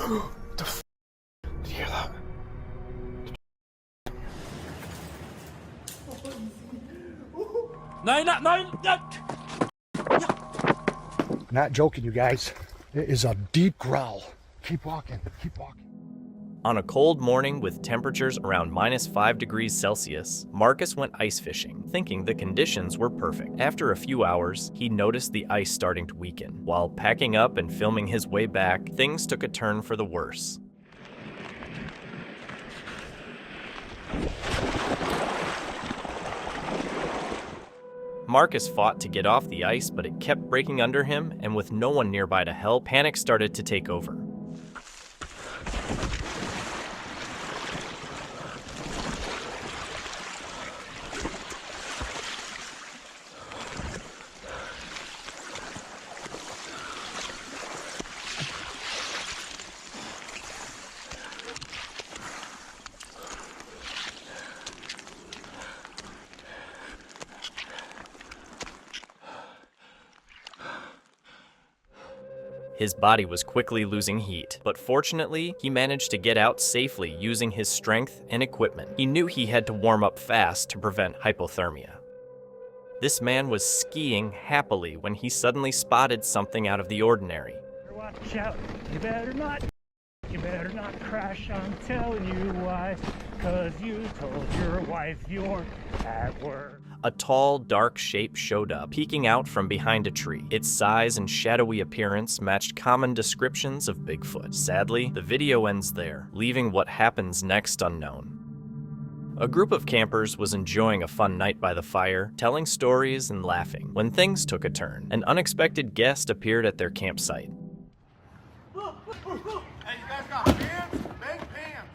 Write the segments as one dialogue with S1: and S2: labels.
S1: What the f***? Did you hear that?
S2: No.
S1: I'm not joking, you guys. It is a deep growl. Keep walking, keep walking.
S3: On a cold morning with temperatures around -5 degrees Celsius, Marcus went ice fishing, thinking the conditions were perfect. After a few hours, he noticed the ice starting to weaken. While packing up and filming his way back, things took a turn for the worse. Marcus fought to get off the ice, but it kept breaking under him, and with no one nearby to help, panic started to take over. His body was quickly losing heat, but fortunately, he managed to get out safely using his strength and equipment. He knew he had to warm up fast to prevent hypothermia. This man was skiing happily when he suddenly spotted something out of the ordinary.
S2: Watch out, you better not crash, I'm telling you why, 'cause you told your wife you're at work.
S3: A tall, dark shape showed up, peeking out from behind a tree. Its size and shadowy appearance matched common descriptions of Bigfoot. Sadly, the video ends there, leaving what happens next unknown. A group of campers was enjoying a fun night by the fire, telling stories and laughing, when things took a turn. An unexpected guest appeared at their campsite.
S4: Hey, you guys got pants? Bang pants.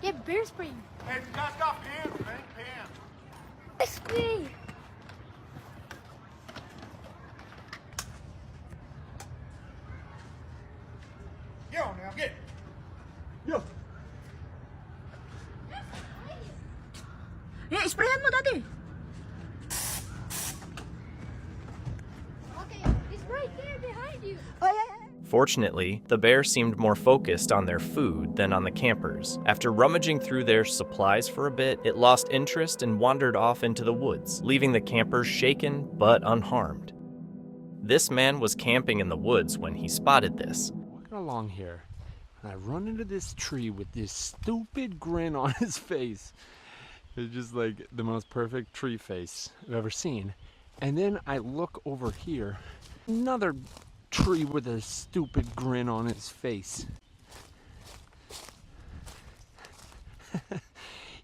S5: Yeah, bear spray.
S4: Hey, you guys got pants? Bang pants.
S5: Spray.
S4: Get on now, get it. Yo.
S5: Yeah, sprayan mo dati. Okay, it's right there behind you. Oh, yeah.
S3: Fortunately, the bear seemed more focused on their food than on the campers. After rummaging through their supplies for a bit, it lost interest and wandered off into the woods, leaving the campers shaken but unharmed. This man was camping in the woods when he spotted this.
S6: Walking along here, and I run into this tree with this stupid grin on his face. It's just like the most perfect tree face I've ever seen. And then I look over here, another tree with a stupid grin on his face.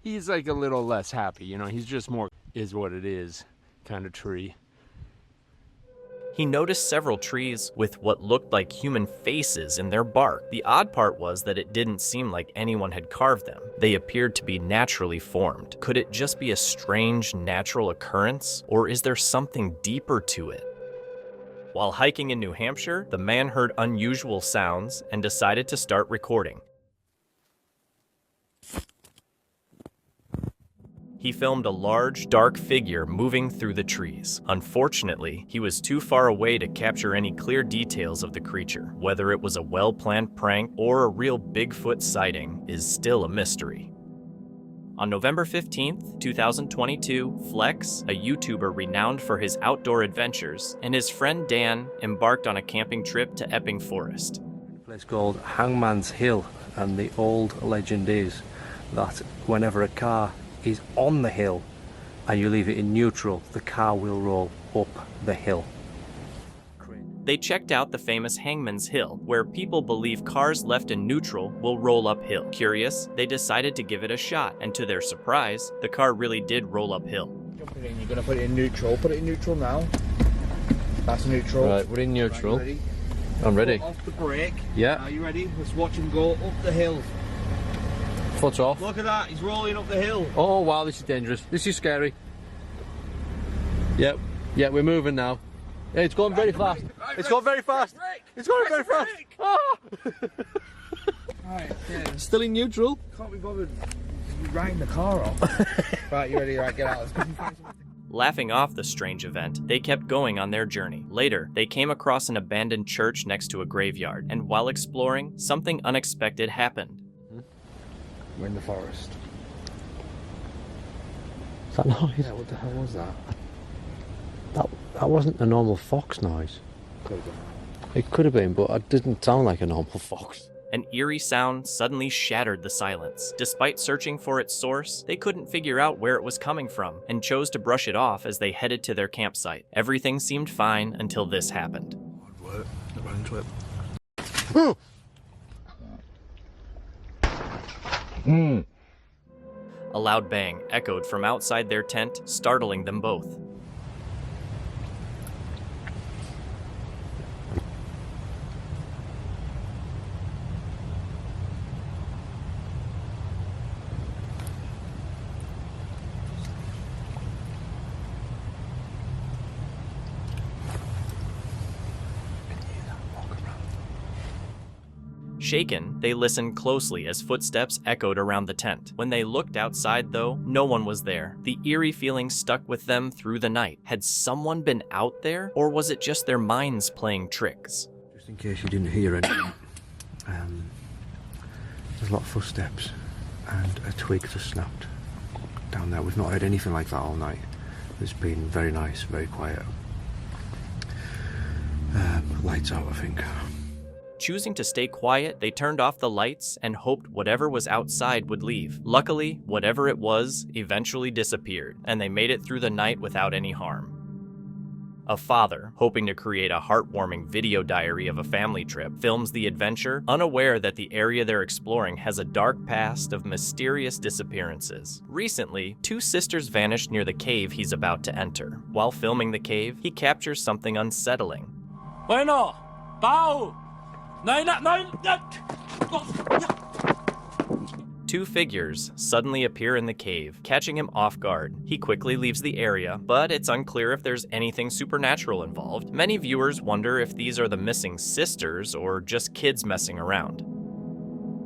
S6: He's like a little less happy, you know, he's just more is what it is kind of tree.
S3: He noticed several trees with what looked like human faces in their bark. The odd part was that it didn't seem like anyone had carved them. They appeared to be naturally formed. Could it just be a strange natural occurrence, or is there something deeper to it? While hiking in New Hampshire, the man heard unusual sounds and decided to start recording. He filmed a large, dark figure moving through the trees. Unfortunately, he was too far away to capture any clear details of the creature. Whether it was a well-planned prank or a real Bigfoot sighting is still a mystery. On November 15th, 2022, Flex, a YouTuber renowned for his outdoor adventures, and his friend Dan embarked on a camping trip to Epping Forest.
S7: A place called Hangman's Hill, and the old legend is that whenever a car is on the hill and you leave it in neutral, the car will roll up the hill.
S3: They checked out the famous Hangman's Hill, where people believe cars left in neutral will roll uphill. Curious, they decided to give it a shot, and to their surprise, the car really did roll uphill.
S1: Jump it in, you're going to put it in neutral. Put it in neutral now. That's neutral.
S7: Right, we're in neutral.
S1: Right, ready?
S7: I'm ready.
S1: Foot off the brake.
S7: Yeah.
S1: Are you ready? Let's watch him go up the hill.
S7: Foot off.
S1: Look at that, he's rolling up the hill.
S7: Oh wow, this is dangerous. This is scary. Yep. Yeah, we're moving now. Yeah, it's going very fast. It's going very fast. It's going very fast. Ah!
S1: Right, yeah.
S7: Still in neutral.
S1: Can't be bothered riding the car off. Right, you ready? Right, get out. Let's go find something.
S3: Laughing off the strange event, they kept going on their journey. Later, they came across an abandoned church next to a graveyard, and while exploring, something unexpected happened.
S6: We're in the forest.
S7: Is that noise?
S6: Yeah, what the hell was that?
S7: That wasn't a normal fox noise. It could have been, but it didn't sound like a normal fox.
S3: An eerie sound suddenly shattered the silence. Despite searching for its source, they couldn't figure out where it was coming from and chose to brush it off as they headed to their campsite. Everything seemed fine until this happened.
S6: What? I ran into it.
S3: A loud bang echoed from outside their tent, startling them both. Shaken, they listened closely as footsteps echoed around the tent. When they looked outside, though, no one was there. The eerie feeling stuck with them through the night. Had someone been out there, or was it just their minds playing tricks?
S7: Just in case you didn't hear anything, there's a lot of footsteps, and a twig just snapped down there. We've not heard anything like that all night. It's been very nice, very quiet. Lights out, I think.
S3: Choosing to stay quiet, they turned off the lights and hoped whatever was outside would leave. Luckily, whatever it was eventually disappeared, and they made it through the night without any harm. A father, hoping to create a heartwarming video diary of a family trip, films the adventure, unaware that the area they're exploring has a dark past of mysterious disappearances. Recently, two sisters vanished near the cave he's about to enter. While filming the cave, he captures something unsettling.
S8: Bueno, Pau!
S3: Two figures suddenly appear in the cave, catching him off guard. He quickly leaves the area, but it's unclear if there's anything supernatural involved. Many viewers wonder if these are the missing sisters or just kids messing around.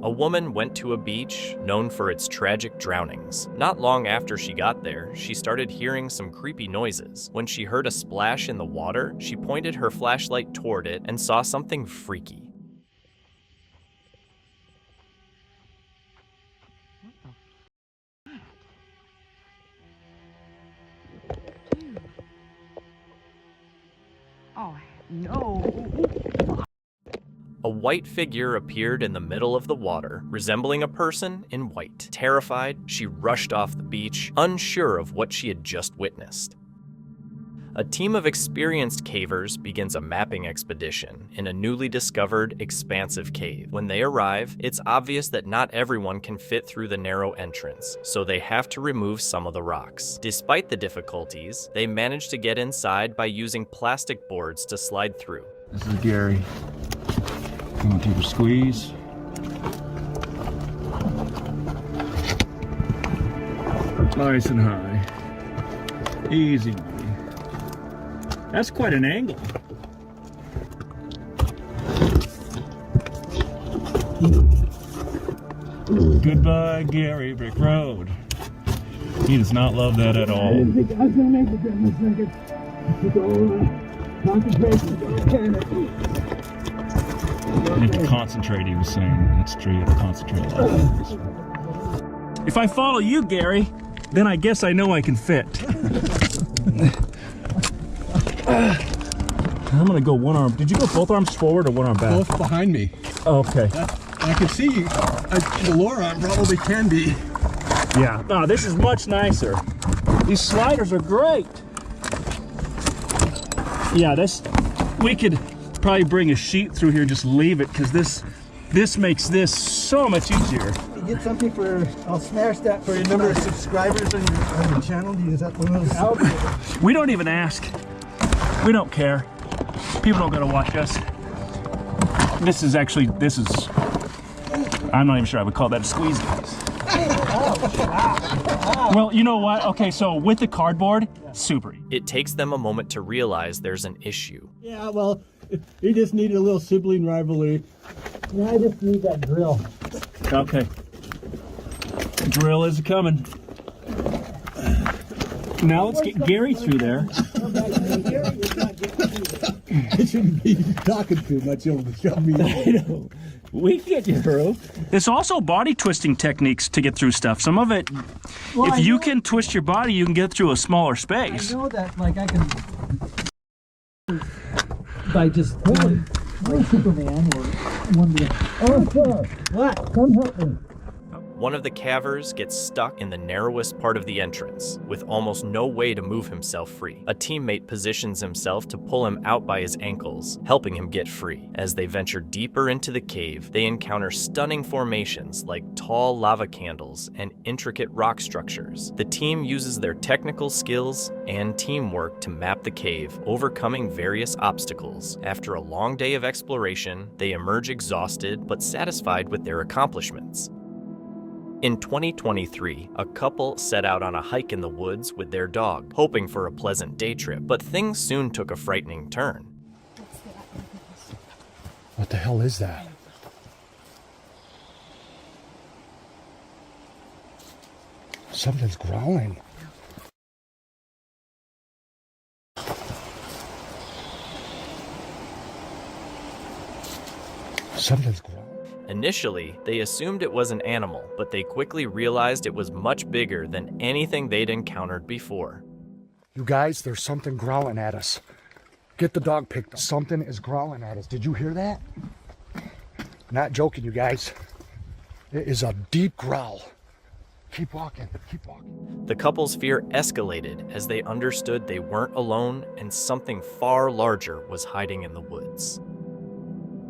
S3: A woman went to a beach known for its tragic drownings. Not long after she got there, she started hearing some creepy noises. When she heard a splash in the water, she pointed her flashlight toward it and saw something freaky.
S9: Oh, no.
S3: A white figure appeared in the middle of the water, resembling a person in white. Terrified, she rushed off the beach, unsure of what she had just witnessed. A team of experienced cavers begins a mapping expedition in a newly discovered, expansive cave. When they arrive, it's obvious that not everyone can fit through the narrow entrance, so they have to remove some of the rocks. Despite the difficulties, they manage to get inside by using plastic boards to slide through.
S2: This is Gary. You want to take a squeeze? Nice and high. Easy, buddy. That's quite an angle. Goodbye, Gary Brick Road. He does not love that at all.
S10: I didn't think I was going to make it in a second. Concentration.
S2: You have to concentrate, he was saying. That's true, you have to concentrate a lot. If I follow you, Gary, then I guess I know I can fit. I'm gonna go one arm. Did you go both arms forward or one arm back?
S6: Both behind me.
S2: Oh, okay.
S6: I can see you. The lower arm probably can be.
S2: Yeah. No, this is much nicer. These sliders are great. Yeah, we could probably bring a sheet through here and just leave it, because this makes this so much easier.
S10: You get something for, I'll smash that for your number of subscribers on your channel. Is that one of those?
S2: We don't even ask. We don't care. People don't gotta watch us. This is, I'm not even sure I would call that a squeeze, guys. Well, you know what? Okay, so with the cardboard, super.
S3: It takes them a moment to realize there's an issue.
S10: Yeah, well, he just needed a little sibling rivalry. Yeah, I just need that drill.
S2: Okay. Drill is coming. Now let's get Gary through there.
S10: Gary is not getting through there. I shouldn't be talking too much over the shove me.
S9: I know. We get you, bro.
S2: It's also body twisting techniques to get through stuff. Some of it,
S10: Well,
S2: if you can twist your body, you can get through a smaller space.
S10: I know that, like, I can, by just pulling, like Superman or Wonder Woman. Oh, sir, what? Come help me.
S3: One of the cavers gets stuck in the narrowest part of the entrance, with almost no way to move himself free. A teammate positions himself to pull him out by his ankles, helping him get free. As they venture deeper into the cave, they encounter stunning formations like tall lava candles and intricate rock structures. The team uses their technical skills and teamwork to map the cave, overcoming various obstacles. After a long day of exploration, they emerge exhausted but satisfied with their accomplishments. In 2023, a couple set out on a hike in the woods with their dog, hoping for a pleasant day trip, but things soon took a frightening turn.
S1: What the hell is that? Something's growling. Something's growling.
S3: Initially, they assumed it was an animal, but they quickly realized it was much bigger than anything they'd encountered before.
S1: You guys, there's something growling at us. Get the dog picked up. Something is growling at us. Did you hear that? Not joking, you guys. It is a deep growl. Keep walking, keep walking.
S3: The couple's fear escalated as they understood they weren't alone and something far larger was hiding in the woods.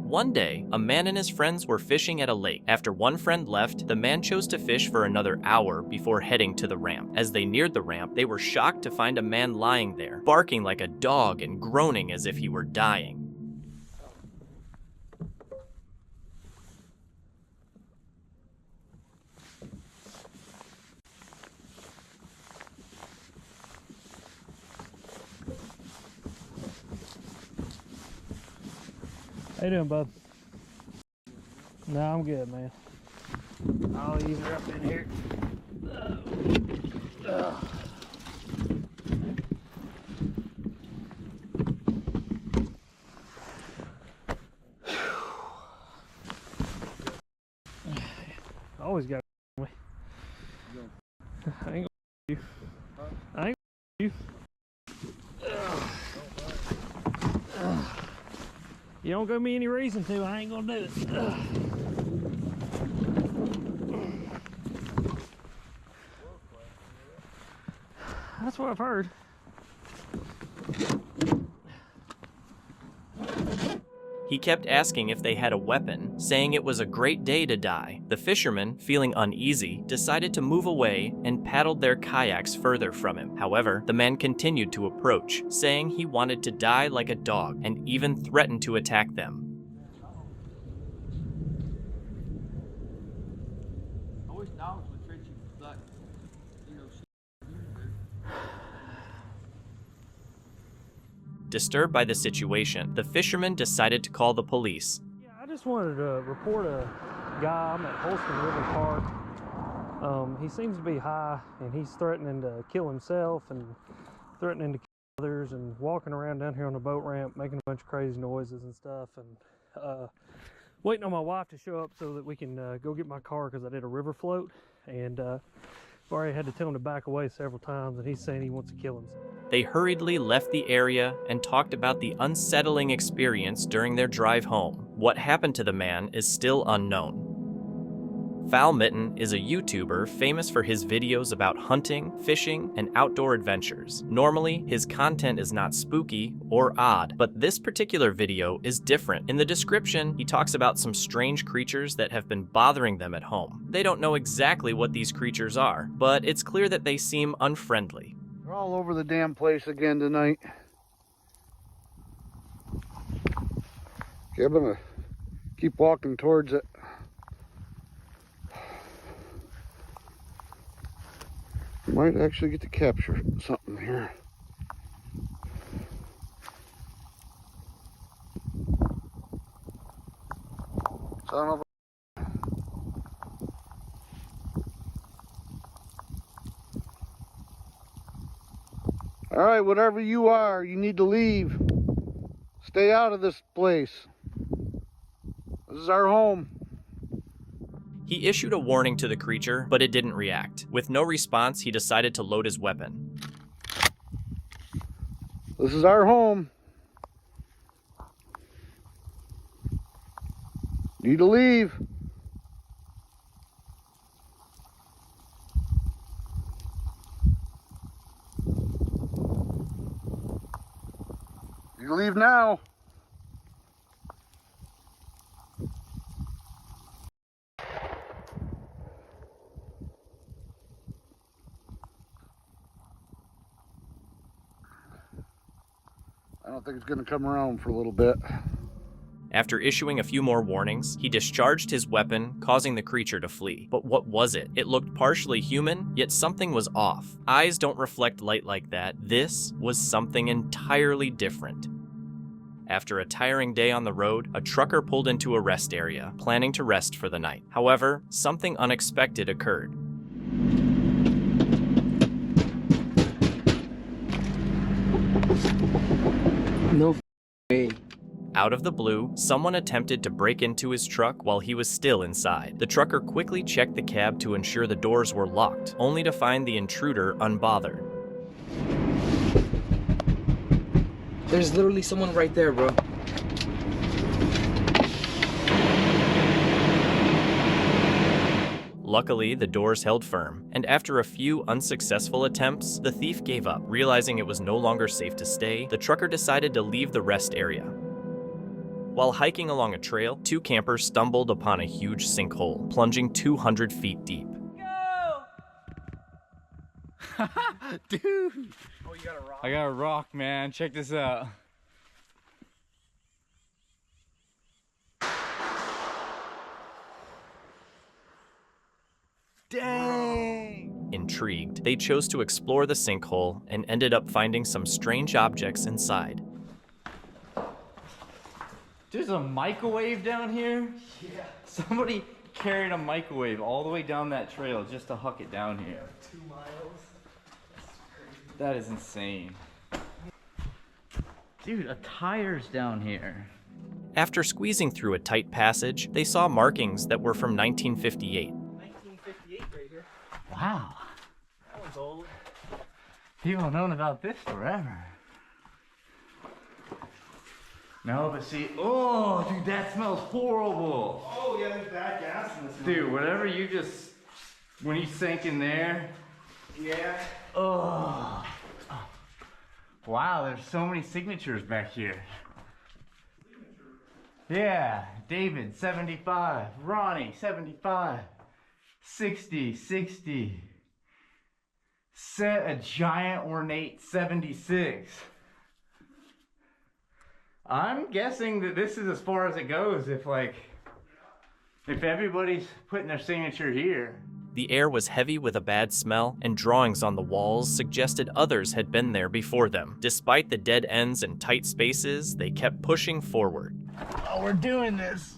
S3: One day, a man and his friends were fishing at a lake. After one friend left, the man chose to fish for another hour before heading to the ramp. As they neared the ramp, they were shocked to find a man lying there, barking like a dog and groaning as if he were dying.
S2: How you doing, bud? No, I'm good, man. I'll ease her up in here. Always got me. I ain't gonna you. I ain't gonna you. You don't give me any reason to, I ain't gonna do it. That's what I've heard.
S3: He kept asking if they had a weapon, saying it was a great day to die. The fishermen, feeling uneasy, decided to move away and paddled their kayaks further from him. However, the man continued to approach, saying he wanted to die like a dog and even threatened to attack them.
S6: I wish dogs would treat you like, you know,
S3: Disturbed by the situation, the fishermen decided to call the police.
S2: Yeah, I just wanted to report a guy. I'm at Holston River Park. He seems to be high, and he's threatening to kill himself and threatening to kill others and walking around down here on the boat ramp, making a bunch of crazy noises and stuff. And waiting on my wife to show up so that we can go get my car because I did a river float. And I've already had to tell him to back away several times, and he's saying he wants to kill himself.
S3: They hurriedly left the area and talked about the unsettling experience during their drive home. What happened to the man is still unknown. Foul Mitten is a YouTuber famous for his videos about hunting, fishing, and outdoor adventures. Normally, his content is not spooky or odd, but this particular video is different. In the description, he talks about some strange creatures that have been bothering them at home. They don't know exactly what these creatures are, but it's clear that they seem unfriendly.
S4: They're all over the damn place again tonight. Okay, I'm gonna keep walking towards it. Might actually get to capture something here. Son of a... All right, whatever you are, you need to leave.
S11: Stay out of this place. This is our home.
S3: He issued a warning to the creature, but it didn't react. With no response, he decided to load his weapon.
S11: This is our home. Need to leave. You leave now. I don't think it's going to come around for a little bit.
S3: After issuing a few more warnings, he discharged his weapon, causing the creature to flee. But what was it? It looked partially human, yet something was off. Eyes don't reflect light like that. This was something entirely different. After a tiring day on the road, a trucker pulled into a rest area, planning to rest for the night. However, something unexpected occurred.
S12: No way.
S3: Out of the blue, someone attempted to break into his truck while he was still inside. The trucker quickly checked the cab to ensure the doors were locked, only to find the intruder unbothered.
S12: There's literally someone right there, bro.
S3: Luckily, the doors held firm, and after a few unsuccessful attempts, the thief gave up. Realizing it was no longer safe to stay, the trucker decided to leave the rest area. While hiking along a trail, two campers stumbled upon a huge sinkhole, plunging 200 feet deep.
S13: Go! Dude! Oh, you got a rock? I got a rock, man. Check this out. Dang!
S3: Intrigued, they chose to explore the sinkhole and ended up finding some strange objects inside.
S13: There's a microwave down here? Yeah. Somebody carried a microwave all the way down that trail just to huck it down here. 2 miles. That is insane. Dude, a tire's down here.
S3: After squeezing through a tight passage, they saw markings that were from 1958.
S13: 1958 right here. Wow. That one's old. People have known about this forever. No, but see, oh, dude, that smells horrible. Oh, yeah, there's bad gas in this. Dude, whatever you just, when you sank in there. Yeah. Oh. Wow, there's so many signatures back here. Yeah, David, 75. Ronnie, 75. 60, 60. Set a giant ornate 76. I'm guessing that this is as far as it goes if everybody's putting their signature here.
S3: The air was heavy with a bad smell, and drawings on the walls suggested others had been there before them. Despite the dead ends and tight spaces, they kept pushing forward.
S13: Oh, we're doing this.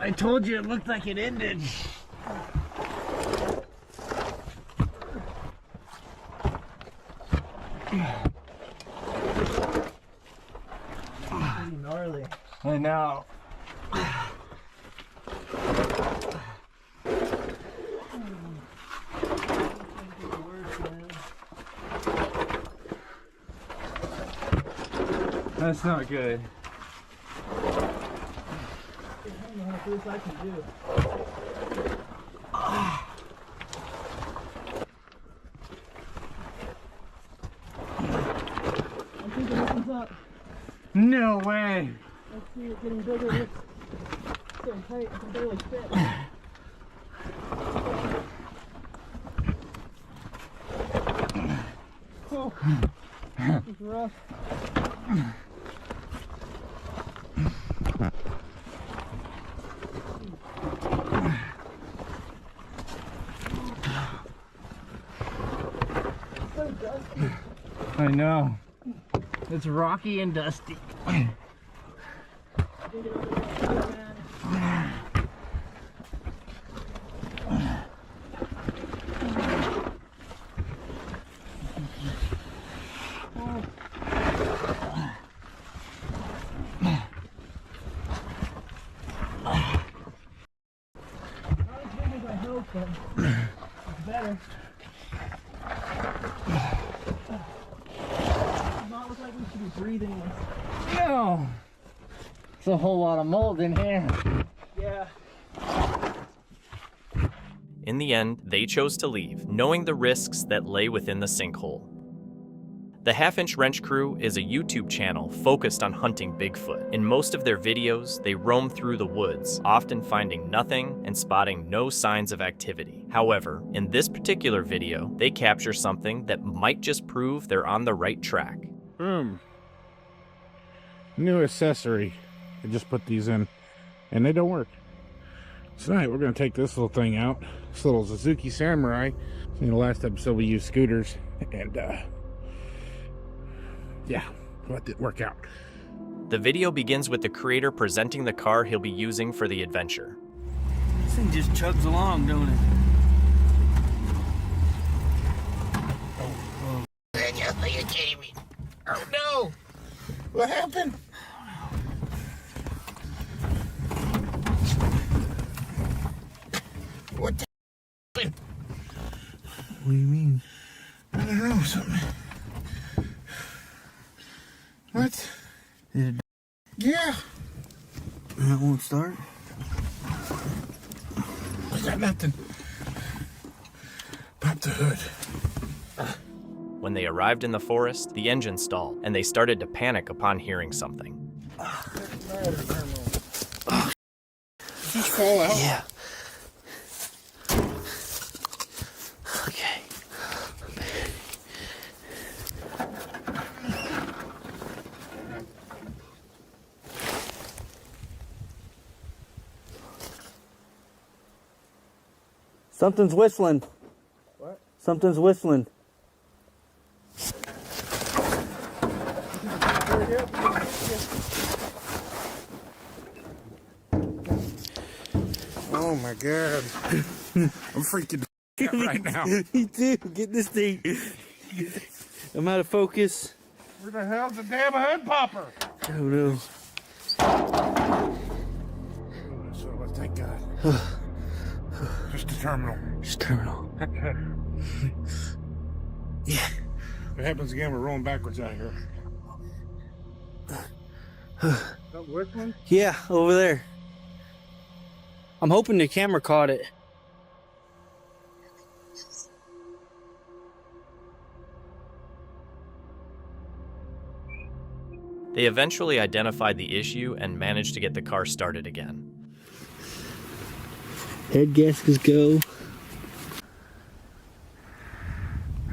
S13: I told you it looked like it ended. Pretty gnarly. I know. That's not good. This I can do. I think it opens up. No way. Let's see it getting bigger. It's so tight I can barely fit. Oh, it's rough. I I know. It's rocky and dusty.
S10: But it's better. Does not look like we should be breathing this.
S13: No! It's a whole lot of mold in here.
S10: Yeah.
S3: In the end, they chose to leave, knowing the risks that lay within the sinkhole. The Half-Inch Wrench Crew is a YouTube channel focused on hunting Bigfoot. In most of their videos, they roam through the woods, often finding nothing and spotting no signs of activity. However, in this particular video, they capture something that might just prove they're on the right track.
S14: Boom. New accessory. I just put these in, and they don't work. Tonight, we're going to take this little thing out. This little Suzuki Samurai. In the last episode, we used scooters, and yeah, let it work out.
S3: The video begins with the creator presenting the car he'll be using for the adventure.
S8: This thing just chugs along, don't it?
S4: Are you kidding me? Oh no! What happened? What the happened?
S8: What do you mean?
S4: I don't know, something. What?
S8: Did it?
S4: Yeah.
S8: That won't start?
S4: I got nothing. Pop the hood.
S3: When they arrived in the forest, the engine stalled, and they started to panic upon hearing something.
S4: Did you fall out?
S8: Yeah. Okay.
S12: Something's whistling.
S10: What?
S12: Something's whistling.
S14: Oh my god. I'm freaking out right now.
S12: Me too. Get this thing. I'm out of focus.
S14: Where the hell's the damn hood popper?
S12: Oh no.
S14: So, thank God. Just the terminal.
S12: Just terminal. Yeah.
S14: If it happens again, we're rolling backwards out here.
S10: That whistling?
S12: Yeah, over there. I'm hoping the camera caught it.
S3: They eventually identified the issue and managed to get the car started again.
S12: Head gaskets go.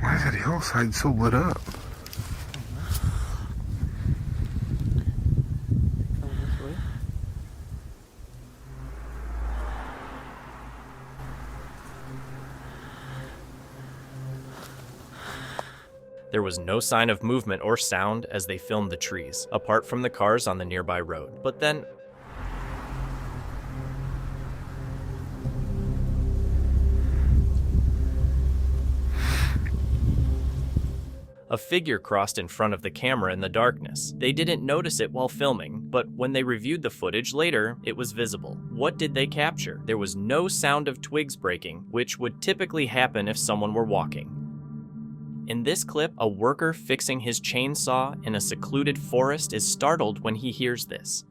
S14: Why is that hillside so lit up?
S3: There was no sign of movement or sound as they filmed the trees, apart from the cars on the nearby road. But then, a figure crossed in front of the camera in the darkness. They didn't notice it while filming, but when they reviewed the footage later, it was visible. What did they capture? There was no sound of twigs breaking, which would typically happen if someone were walking. In this clip, a worker fixing his chainsaw in a secluded forest is startled when he hears this.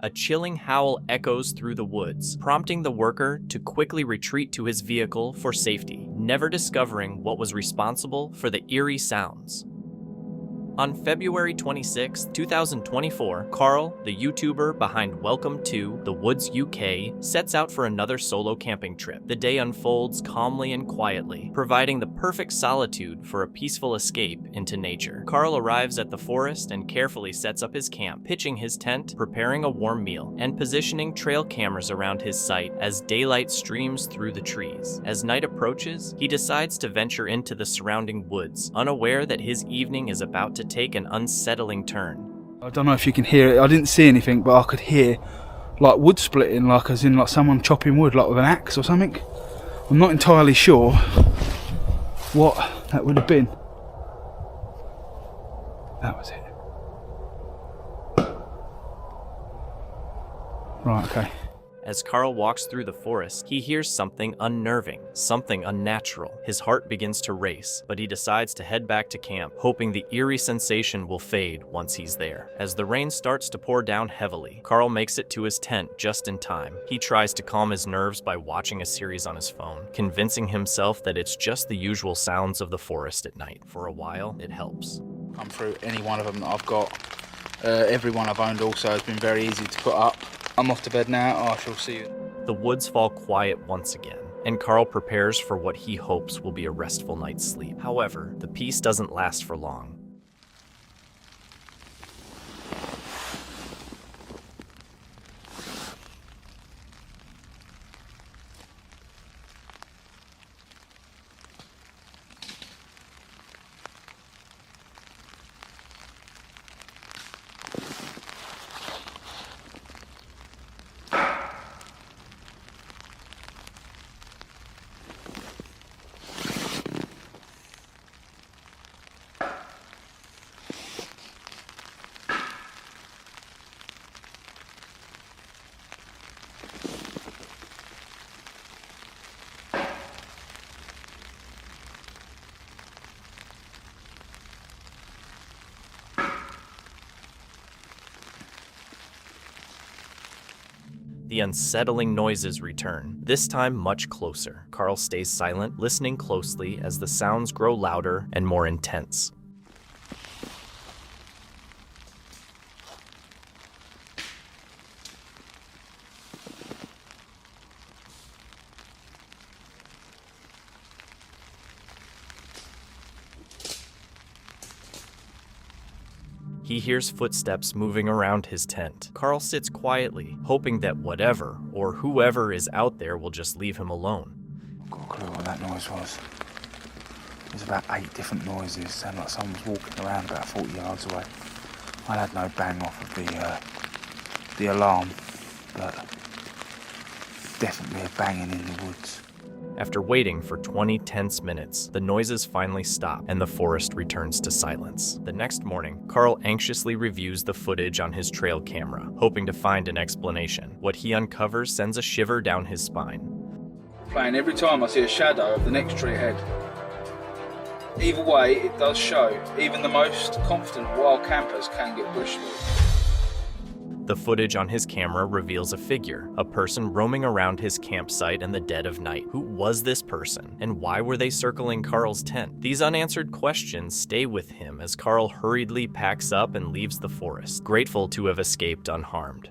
S3: A chilling howl echoes through the woods, prompting the worker to quickly retreat to his vehicle for safety, never discovering what was responsible for the eerie sounds. On February 26, 2024, Carl, the YouTuber behind Welcome to the Woods UK, sets out for another solo camping trip. The day unfolds calmly and quietly, providing the perfect solitude for a peaceful escape into nature. Carl arrives at the forest and carefully sets up his camp, pitching his tent, preparing a warm meal, and positioning trail cameras around his site as daylight streams through the trees. As night approaches, he decides to venture into the surrounding woods, unaware that his evening is about to take an unsettling turn.
S10: I don't know if you can hear it. I didn't see anything, but I could hear like wood splitting, like as in like someone chopping wood, like with an axe or something. I'm not entirely sure what that would have been. That was it. Right, okay.
S3: As Carl walks through the forest, he hears something unnerving, something unnatural. His heart begins to race, but he decides to head back to camp, hoping the eerie sensation will fade once he's there. As the rain starts to pour down heavily, Carl makes it to his tent just in time. He tries to calm his nerves by watching a series on his phone, convincing himself that it's just the usual sounds of the forest at night. For a while, it helps.
S15: Come through any one of them that I've got. Every one I've owned also has been very easy to put up. I'm off to bed now. I shall see you.
S3: The woods fall quiet once again, and Carl prepares for what he hopes will be a restful night's sleep. However, the peace doesn't last for long. The unsettling noises return, this time much closer. Carl stays silent, listening closely as the sounds grow louder and more intense. He hears footsteps moving around his tent. Carl sits quietly, hoping that whatever or whoever is out there will just leave him alone.
S15: I've got a clue what that noise was. There's about 8 different noises, sound like someone was walking around about 40 yards away. I had no bang off of the alarm, but definitely a banging in the woods.
S3: After waiting for 20 tense minutes, the noises finally stop and the forest returns to silence. The next morning, Carl anxiously reviews the footage on his trail camera, hoping to find an explanation. What he uncovers sends a shiver down his spine.
S10: Playing every time I see a shadow of the next tree ahead. Either way, it does show. Even the most confident wild campers can get bushed with.
S3: The footage on his camera reveals a figure, a person roaming around his campsite in the dead of night. Who was this person, and why were they circling Carl's tent? These unanswered questions stay with him as Carl hurriedly packs up and leaves the forest, grateful to have escaped unharmed.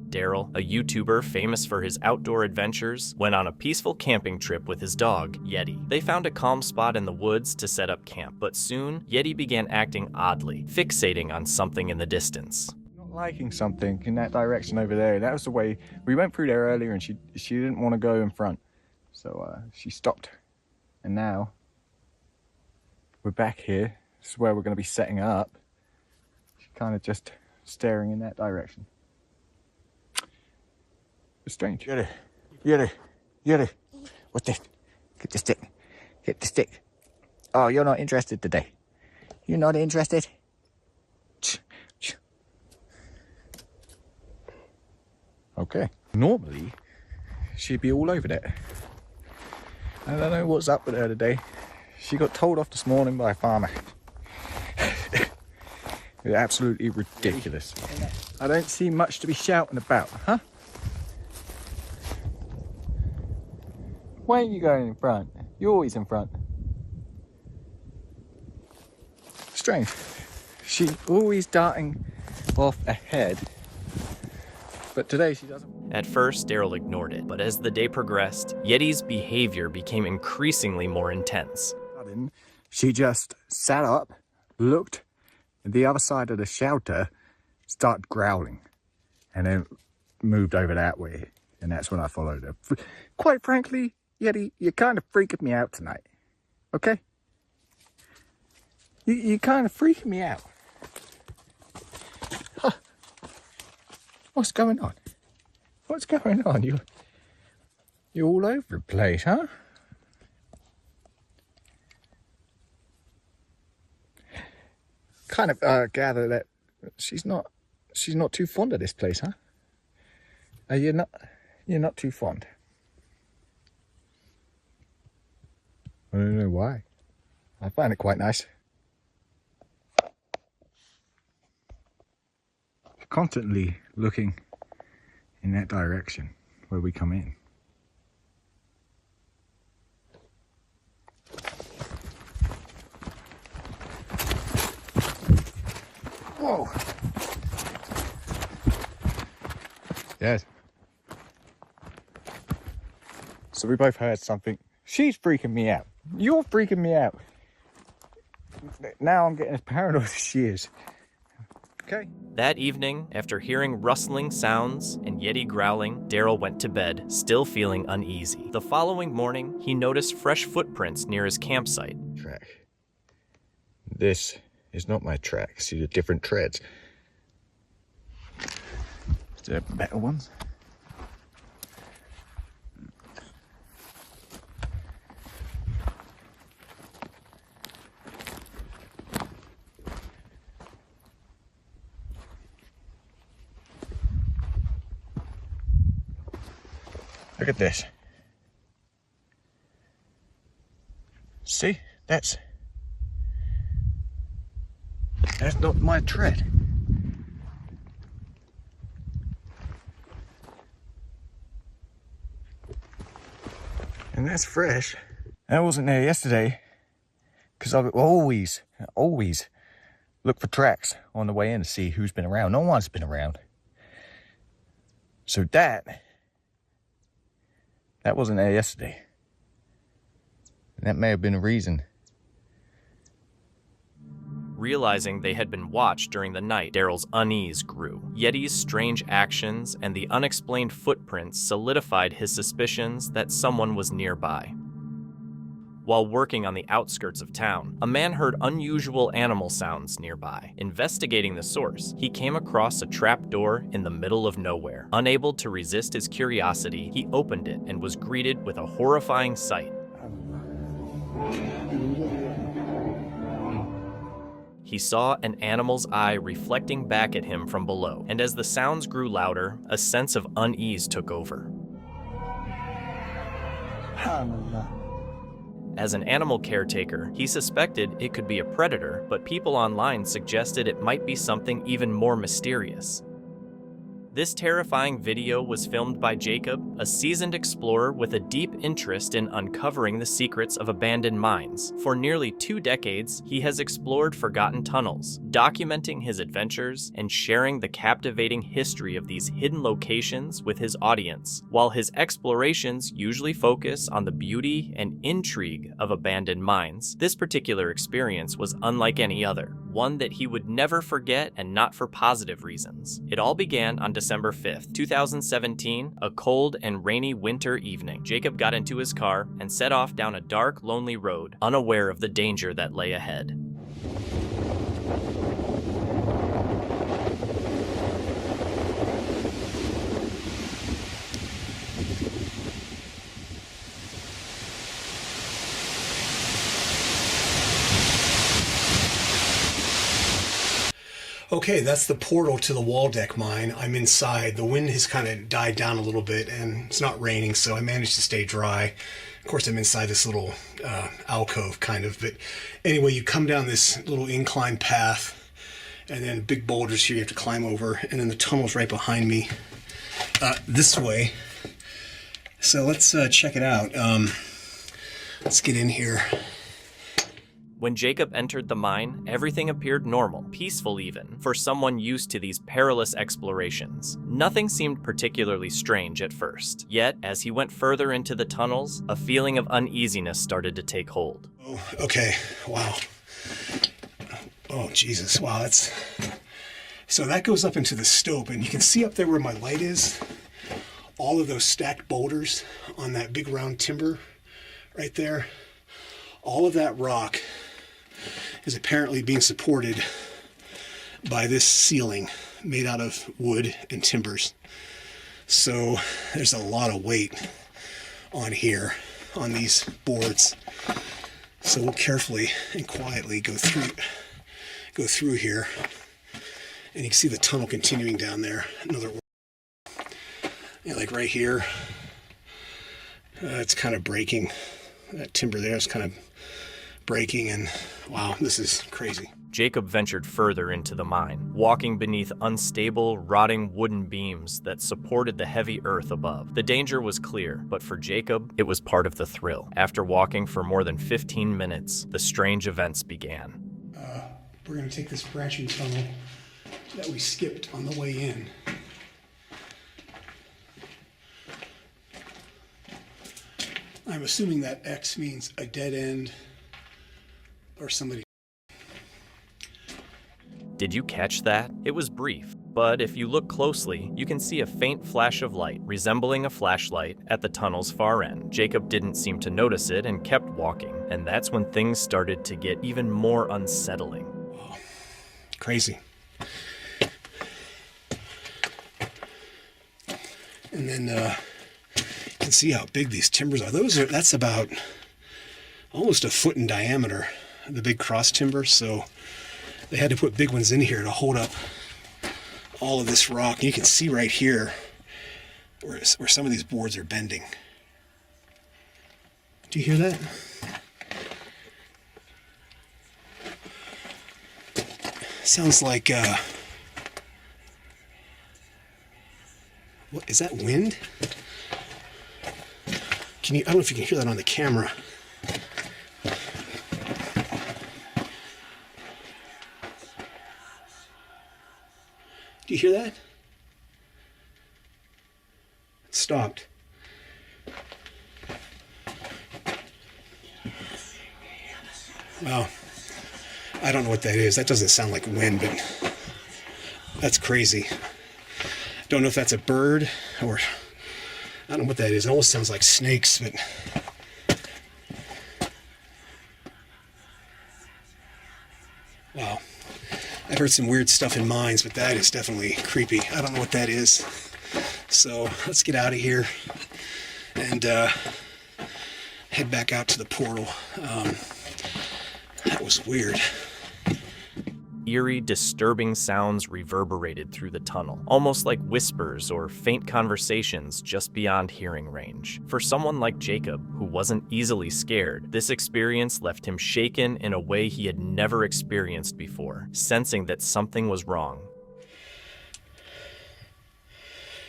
S3: Daryl, a YouTuber famous for his outdoor adventures, went on a peaceful camping trip with his dog, Yeti. They found a calm spot in the woods to set up camp, but soon, Yeti began acting oddly, fixating on something in the distance.
S16: Liking something in that direction over there. That was the way we went through there earlier, and she didn't want to go in front, so she stopped. And now we're back here. This is where we're going to be setting up. She's kind of just staring in that direction. It's strange.
S4: Yeti. What's this? Get the stick. Get the stick. Oh, you're not interested today. You're not interested?
S16: Okay. Normally, she'd be all over that. I don't know what's up with her today. She got told off this morning by a farmer. It's absolutely ridiculous. I don't see much to be shouting about, huh? Why ain't you going in front? You're always in front. strange. She's always darting off ahead, but today she doesn't.
S3: At first, Daryl ignored it, but as the day progressed, Yeti's behavior became increasingly more intense.
S16: She just sat up, looked at the other side of the shelter, started growling, and then moved over that way. And that's when I followed her. Quite frankly, Yeti, you're kind of freaking me out tonight. Okay? You're kind of freaking me out. Huh. What's going on? What's going on? You're all over the place, huh? Kind of gather that she's not too fond of this place, huh? You're not too fond. I don't know why. I find it quite nice. Constantly looking in that direction where we come in. Whoa! Yes. So we both heard something. She's freaking me out. You're freaking me out. Now I'm getting as paranoid as she is. Okay.
S3: That evening, after hearing rustling sounds and Yeti growling, Daryl went to bed, still feeling uneasy. The following morning, he noticed fresh footprints near his campsite.
S16: Track. This is not my track. See the different treads. Is there better ones? Look at this. See? That's not my tread. And that's fresh. I wasn't there yesterday because I always look for tracks on the way in to see who's been around. No one's been around. So that wasn't there yesterday. And that may have been a reason.
S3: Realizing they had been watched during the night, Daryl's unease grew. Yeti's strange actions and the unexplained footprints solidified his suspicions that someone was nearby. While working on the outskirts of town, a man heard unusual animal sounds nearby. Investigating the source, he came across a trap door in the middle of nowhere. Unable to resist his curiosity, he opened it and was greeted with a horrifying sight. He saw an animal's eye reflecting back at him from below, and as the sounds grew louder, a sense of unease took over. As an animal caretaker, he suspected it could be a predator, but people online suggested it might be something even more mysterious. This terrifying video was filmed by Jacob, a seasoned explorer with a deep interest in uncovering the secrets of abandoned mines. For nearly 2 decades, he has explored forgotten tunnels, documenting his adventures and sharing the captivating history of these hidden locations with his audience. While his explorations usually focus on the beauty and intrigue of abandoned mines, this particular experience was unlike any other, one that he would never forget, and not for positive reasons. It all began on December 5th, 2017, a cold and rainy winter evening. Jacob got into his car and set off down a dark, lonely road, unaware of the danger that lay ahead.
S17: Okay, that's the portal to the Waldeck mine. I'm inside. The wind has kind of died down a little bit and it's not raining, so I managed to stay dry. Of course, I'm inside this little alcove kind of, but anyway, you come down this little incline path and then big boulders here you have to climb over, and then the tunnel's right behind me this way. So let's check it out. Let's get in here.
S3: When Jacob entered the mine, everything appeared normal, peaceful even, for someone used to these perilous explorations. Nothing seemed particularly strange at first. Yet, as he went further into the tunnels, a feeling of uneasiness started to take hold.
S17: Oh, okay. Wow. Oh, Jesus. Wow, that's... So that goes up into the stope, and you can see up there where my light is, all of those stacked boulders on that big round timber right there. All of that rock is apparently being supported by this ceiling made out of wood and timbers. So there's a lot of weight on here, on these boards. So we'll carefully and quietly go through here. And you can see the tunnel continuing down there. Another, like right here, it's kind of breaking. That timber there is kind of breaking, and wow, this is crazy.
S3: Jacob ventured further into the mine, walking beneath unstable, rotting wooden beams that supported the heavy earth above. The danger was clear, but for Jacob, it was part of the thrill. After walking for more than 15 minutes, the strange events began.
S17: We're going to take this branching tunnel that we skipped on the way in. I'm assuming that X means a dead end or somebody.
S3: Did you catch that? It was brief, but if you look closely, you can see a faint flash of light, resembling a flashlight, at the tunnel's far end. Jacob didn't seem to notice it and kept walking, and that's when things started to get even more unsettling.
S17: Oh, crazy. And then you can see how big these timbers are. That's about almost a foot in diameter, the big cross timber. So they had to put big ones in here to hold up all of this rock. And you can see right here where some of these boards are bending. Do you hear that? Sounds like what is that, wind? I don't know if you can hear that on the camera. Do you hear that? It stopped. Well, I don't know what that is. That doesn't sound like wind, but that's crazy. Don't know if that's a bird or I don't know what that is. It almost sounds like snakes, but wow. I've heard some weird stuff in mines, but that is definitely creepy. I don't know what that is. So let's get out of here and head back out to the portal. That was weird.
S3: Eerie, disturbing sounds reverberated through the tunnel, almost like whispers or faint conversations just beyond hearing range. For someone like Jacob, who wasn't easily scared, this experience left him shaken in a way he had never experienced before, sensing that something was wrong.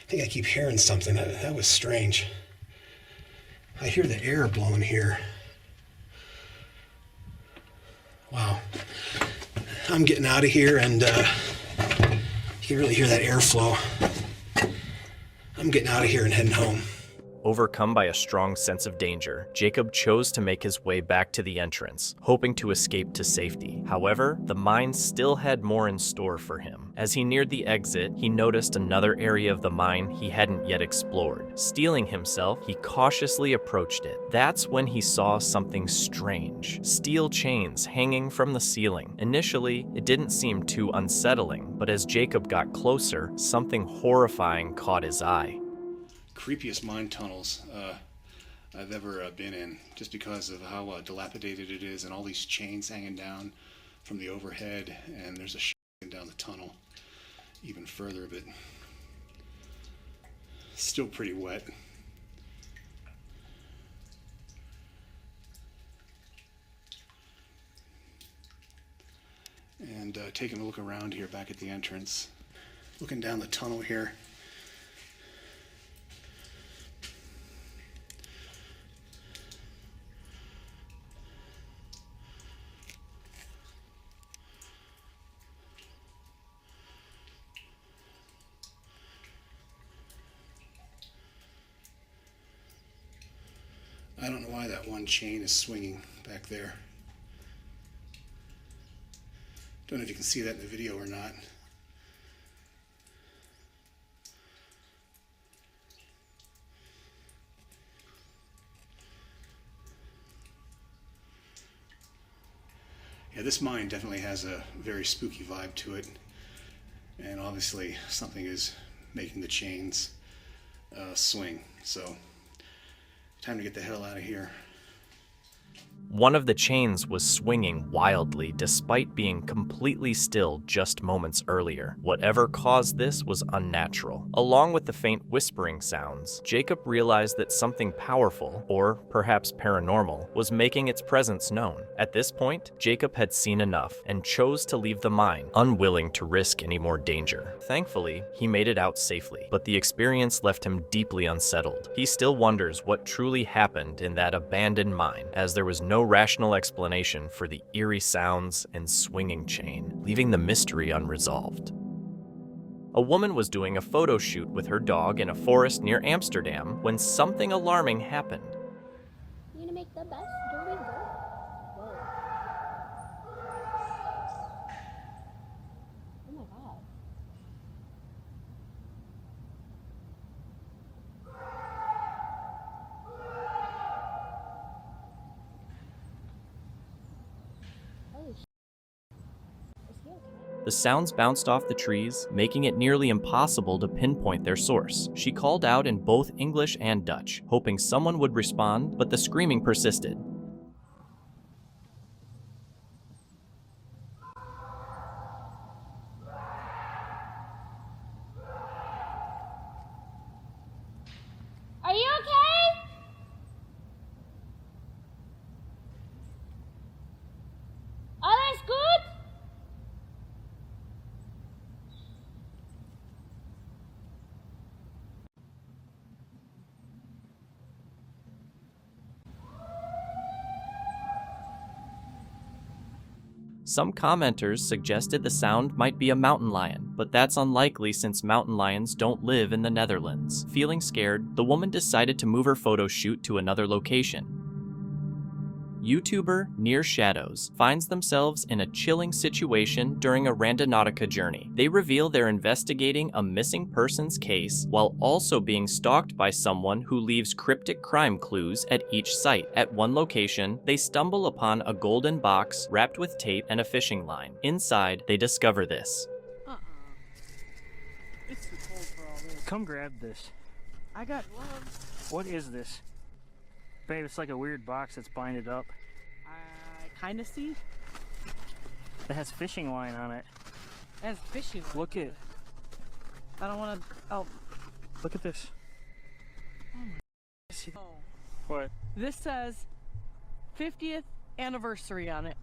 S17: I think I keep hearing something. That was strange. I hear the air blowing here. Wow. I'm getting out of here, and you can really hear that airflow. I'm getting out of here and heading home.
S3: Overcome by a strong sense of danger, Jacob chose to make his way back to the entrance, hoping to escape to safety. However, the mine still had more in store for him. As he neared the exit, he noticed another area of the mine he hadn't yet explored. Steeling himself, he cautiously approached it. That's when he saw something strange. Steel chains hanging from the ceiling. Initially, it didn't seem too unsettling, but as Jacob got closer, something horrifying caught his eye.
S17: Creepiest mine tunnels I've ever been in, just because of how dilapidated it is and all these chains hanging down from the overhead, and there's a down the tunnel even further, but still pretty wet. And taking a look around here back at the entrance, looking down the tunnel here. I don't know why that one chain is swinging back there. Don't know if you can see that in the video or not. Yeah, this mine definitely has a very spooky vibe to it, and obviously something is making the chains swing, so time to get the hell out of here.
S3: One of the chains was swinging wildly despite being completely still just moments earlier. Whatever caused this was unnatural. Along with the faint whispering sounds, Jacob realized that something powerful, or perhaps paranormal, was making its presence known. At this point, Jacob had seen enough and chose to leave the mine, unwilling to risk any more danger. Thankfully, he made it out safely, but the experience left him deeply unsettled. He still wonders what truly happened in that abandoned mine, as there was no rational explanation for the eerie sounds and swinging chain, leaving the mystery unresolved. A woman was doing a photo shoot with her dog in a forest near Amsterdam when something alarming happened.
S5: You gonna make the best dirty girl? Whoa. Oh my god.
S3: The sounds bounced off the trees, making it nearly impossible to pinpoint their source. She called out in both English and Dutch, hoping someone would respond, but the screaming persisted.
S5: Are you okay? Alles good?
S3: Some commenters suggested the sound might be a mountain lion, but that's unlikely since mountain lions don't live in the Netherlands. Feeling scared, the woman decided to move her photo shoot to another location. YouTuber Near Shadows finds themselves in a chilling situation during a Randonautica journey. They reveal they're investigating a missing persons case while also being stalked by someone who leaves cryptic crime clues at each site. At one location, they stumble upon a golden box wrapped with tape and a fishing line. Inside, they discover this.
S12: It's too cold for all this. Come grab this. I got gloves. What is this? Babe, it's like a weird box that's binded up.
S18: I kind of see.
S12: It has fishing line on it.
S18: It has fishing line.
S12: Look at.
S18: I don't want to. Oh.
S12: Look at this.
S18: Oh my. Oh.
S12: What?
S18: This says 50th anniversary on it.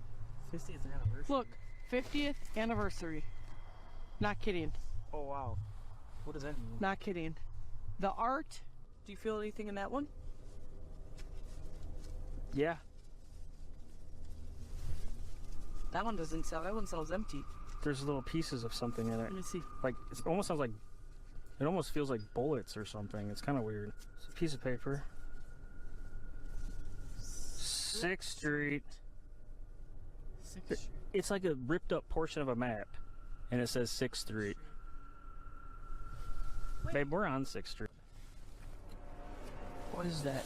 S12: 50th anniversary?
S18: Look, 50th anniversary. Not kidding.
S12: Oh, wow. What does that mean?
S18: Not kidding. The art. Do you feel anything in that one?
S12: Yeah.
S18: That one doesn't sell. That one sells empty.
S12: There's little pieces of something in it.
S18: Let me see.
S12: Like, it almost sounds like, it almost feels like bullets or something. It's kind of weird. It's a piece of paper. 6th Street. It's like a ripped up portion of a map. And it says 6th Street. Wait. Babe, we're on 6th Street. What is that?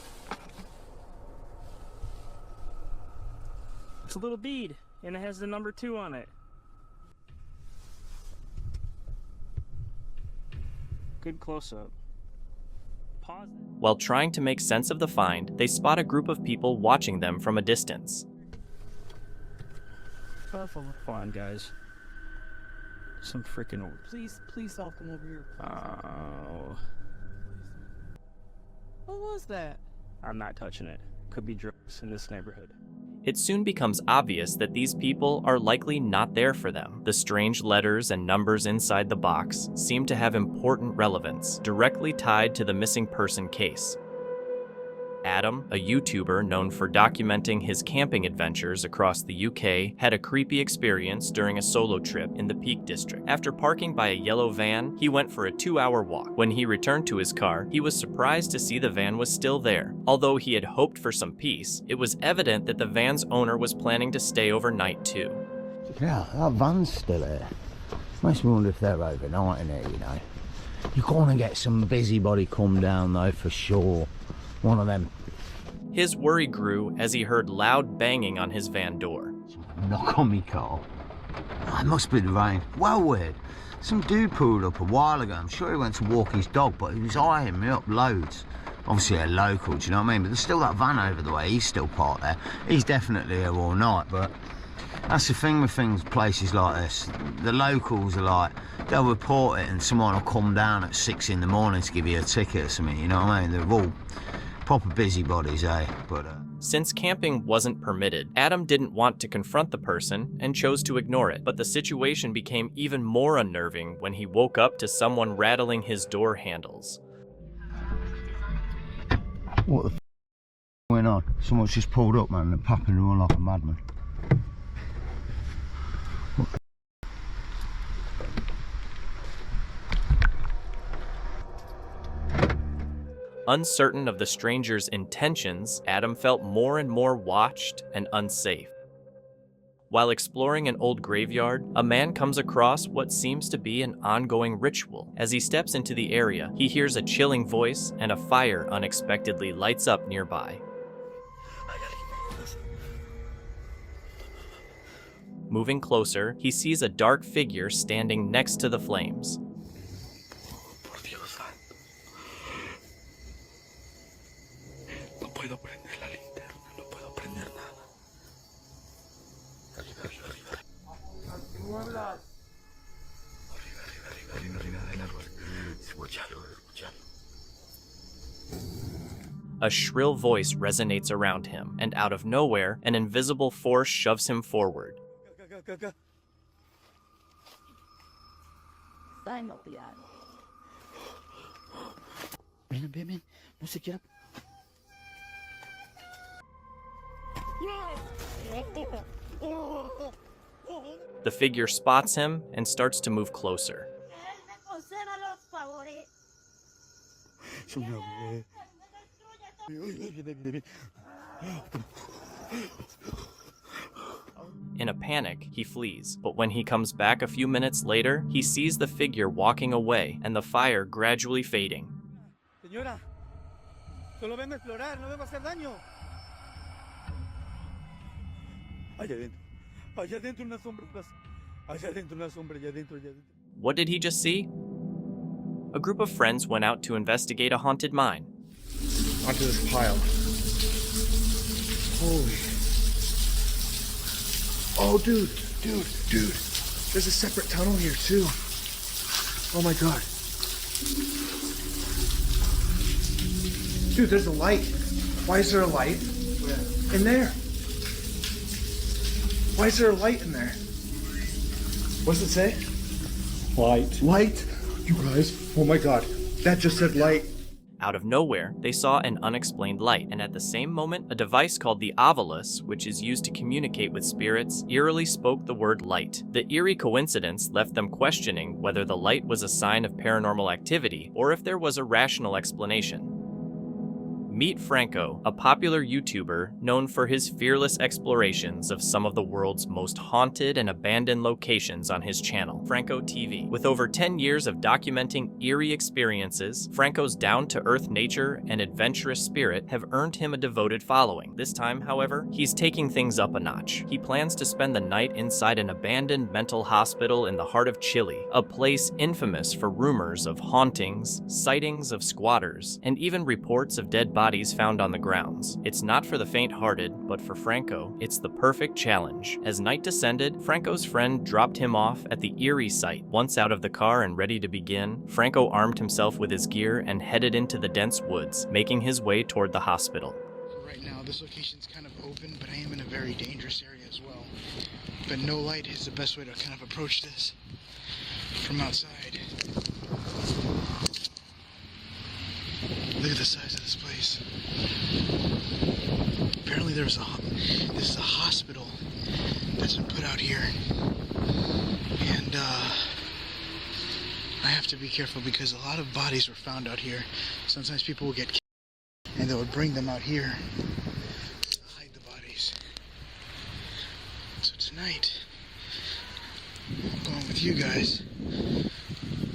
S12: It's a little bead, and it has the number 2 on it. Good close-up. Pause it.
S3: While trying to make sense of the find, they spot a group of people watching them from a distance.
S12: Come on, guys. Some freaking...
S18: Please don't come over here.
S12: Oh.
S18: What was that?
S12: I'm not touching it. Could be drugs in this neighborhood.
S3: It soon becomes obvious that these people are likely not there for them. The strange letters and numbers inside the box seem to have important relevance, directly tied to the missing person case. Adam, a YouTuber known for documenting his camping adventures across the UK, had a creepy experience during a solo trip in the Peak District. After parking by a yellow van, he went for a 2-hour walk. When he returned to his car, he was surprised to see the van was still there. Although he had hoped for some peace, it was evident that the van's owner was planning to stay overnight too.
S4: Yeah, that van's still there. Makes me wonder if they're overnight in there, you know. You're going to get some busybody come down though, for sure. One of them.
S3: His worry grew as he heard loud banging on his van door.
S4: Knock on me car. Oh, it must be the rain. Well weird. Some dude pulled up a while ago. I'm sure he went to walk his dog, but he was eyeing me up loads. Obviously a local, do you know what I mean? But there's still that van over the way. He's still parked there. He's definitely here all night, but that's the thing with places like this. The locals are like, they'll report it and someone will come down at 6 in the morning to give you a ticket or something, you know what I mean? They're all proper busybodies, eh? But
S3: since camping wasn't permitted, Adam didn't want to confront the person and chose to ignore it. But the situation became even more unnerving when he woke up to someone rattling his door handles.
S4: what the f going on? Someone's just pulled up, man, and popping around like a madman.
S3: Uncertain of the stranger's intentions, Adam felt more and more watched and unsafe. While exploring an old graveyard, a man comes across what seems to be an ongoing ritual. As he steps into the area, he hears a chilling voice and a fire unexpectedly lights up nearby. Moving closer, he sees a dark figure standing next to the flames. A shrill voice resonates around him, and out of nowhere, an invisible force shoves him forward.
S8: Ven, no se quiera.
S3: The figure spots him and starts to move closer. In a panic, he flees, but when he comes back a few minutes later, he sees the figure walking away and the fire gradually fading.
S8: Señora, solo vengo a explorar, no vengo a hacer daño. Allá adentro unas sombras. Allá adentro una sombra, allá adentro.
S3: What did he just see? A group of friends went out to investigate a haunted mine.
S1: Onto this pile. Holy. Oh, dude. There's a separate tunnel here, too. Oh my god. Dude, there's a light. Why is there a light? In there? Why is there a light in there? What does it say?
S9: Light.
S1: Light? You guys, oh my god. That just said light.
S3: Out of nowhere, they saw an unexplained light, and at the same moment, a device called the ovilus, which is used to communicate with spirits, eerily spoke the word light. The eerie coincidence left them questioning whether the light was a sign of paranormal activity, or if there was a rational explanation. Meet Franco, a popular YouTuber known for his fearless explorations of some of the world's most haunted and abandoned locations on his channel, Franco TV. With over 10 years of documenting eerie experiences, Franco's down-to-earth nature and adventurous spirit have earned him a devoted following. This time, however, he's taking things up a notch. He plans to spend the night inside an abandoned mental hospital in the heart of Chile, a place infamous for rumors of hauntings, sightings of squatters, and even reports of dead bodies found on the grounds. It's not for the faint-hearted, but for Franco, it's the perfect challenge. As night descended, Franco's friend dropped him off at the eerie site. Once out of the car and ready to begin, Franco armed himself with his gear and headed into the dense woods, making his way toward the hospital.
S19: Right now, this location's kind of open, but I am in a very dangerous area as well. But no light is the best way to kind of approach this from outside. Look at the size of this place. Apparently this is a hospital that's been put out here. And I have to be careful because a lot of bodies were found out here. Sometimes people will get killed and they would bring them out here to hide the bodies. So tonight, I'm going with you guys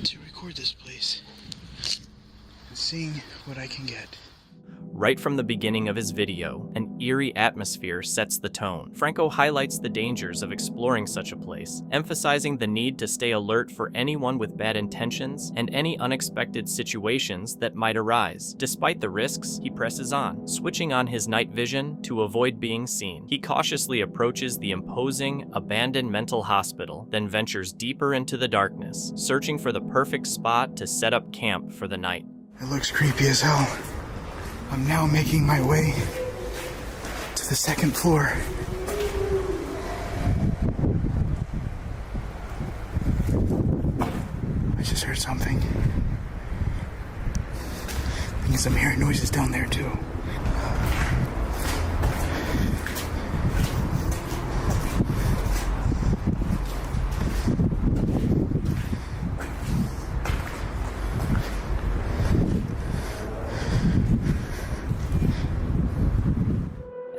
S19: to record this place and seeing what I can get.
S3: Right from the beginning of his video, an eerie atmosphere sets the tone. Franco highlights the dangers of exploring such a place, emphasizing the need to stay alert for anyone with bad intentions and any unexpected situations that might arise. Despite the risks, he presses on, switching on his night vision to avoid being seen. He cautiously approaches the imposing, abandoned mental hospital, then ventures deeper into the darkness, searching for the perfect spot to set up camp for the night.
S19: It looks creepy as hell. I'm now making my way to the second floor. I just heard something. I think I'm hearing noises down there too.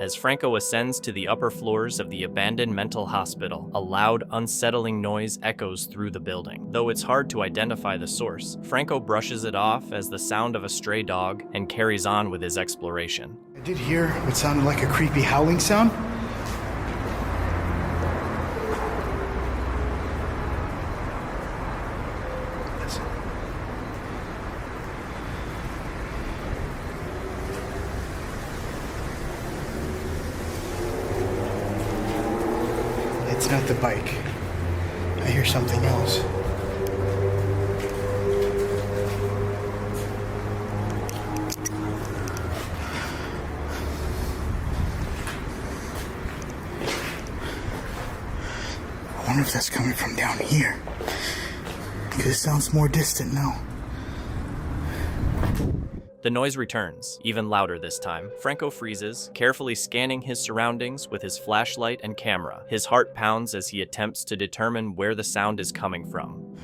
S3: As Franco ascends to the upper floors of the abandoned mental hospital, a loud, unsettling noise echoes through the building. Though it's hard to identify the source, Franco brushes it off as the sound of a stray dog and carries on with his exploration.
S19: I did hear what sounded like a creepy howling sound. It's not the bike. I hear something else. I wonder if that's coming from down here. Because it sounds more distant now.
S3: The noise returns, even louder this time. Franco freezes, carefully scanning his surroundings with his flashlight and camera. His heart pounds as he attempts to determine where the sound is coming from.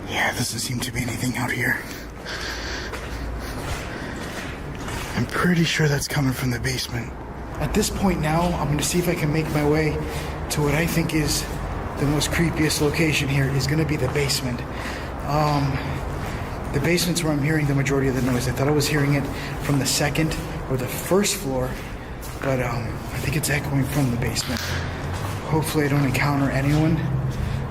S19: Yeah, doesn't seem to be anything out here. I'm pretty sure that's coming from the basement. At this point now, I'm going to see if I can make my way to what I think is the most creepiest location here is going to be the basement. The basement's where I'm hearing the majority of the noise. I thought I was hearing it from the second or the first floor, but I think it's echoing from the basement. Hopefully I don't encounter anyone.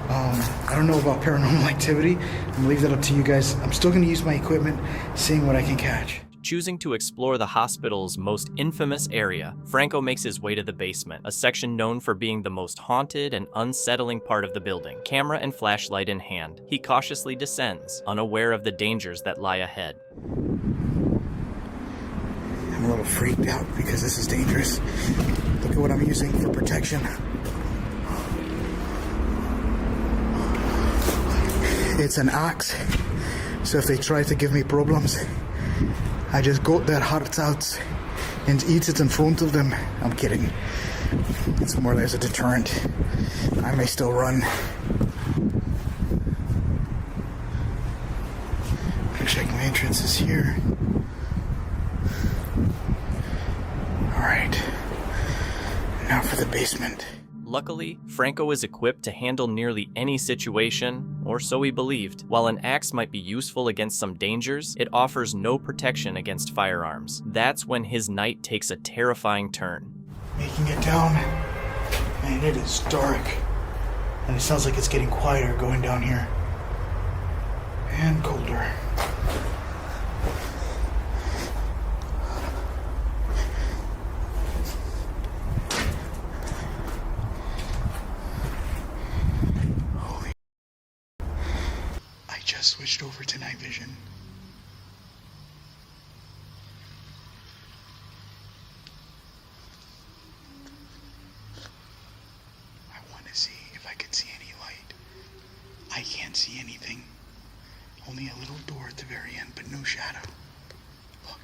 S19: I don't know about paranormal activity. I'm gonna leave that up to you guys. I'm still gonna use my equipment, seeing what I can catch.
S3: Choosing to explore the hospital's most infamous area, Franco makes his way to the basement, a section known for being the most haunted and unsettling part of the building. Camera and flashlight in hand, he cautiously descends, unaware of the dangers that lie ahead.
S19: I'm a little freaked out because this is dangerous. Look at what I'm using for protection. It's an axe, so if they try to give me problems, I just got their hearts out and eat it in front of them. I'm kidding. It's more or less a deterrent. I may still run. Looks like my entrance is here. Alright. Now for the basement.
S3: Luckily, Franco is equipped to handle nearly any situation, or so he believed. While an axe might be useful against some dangers, it offers no protection against firearms. That's when his night takes a terrifying turn.
S19: Making it down, and it is dark. And it sounds like it's getting quieter going down here. And colder. Switched over to night vision. I want to see if I can see any light. I can't see anything. Only a little door at the very end, but no shadow. Look.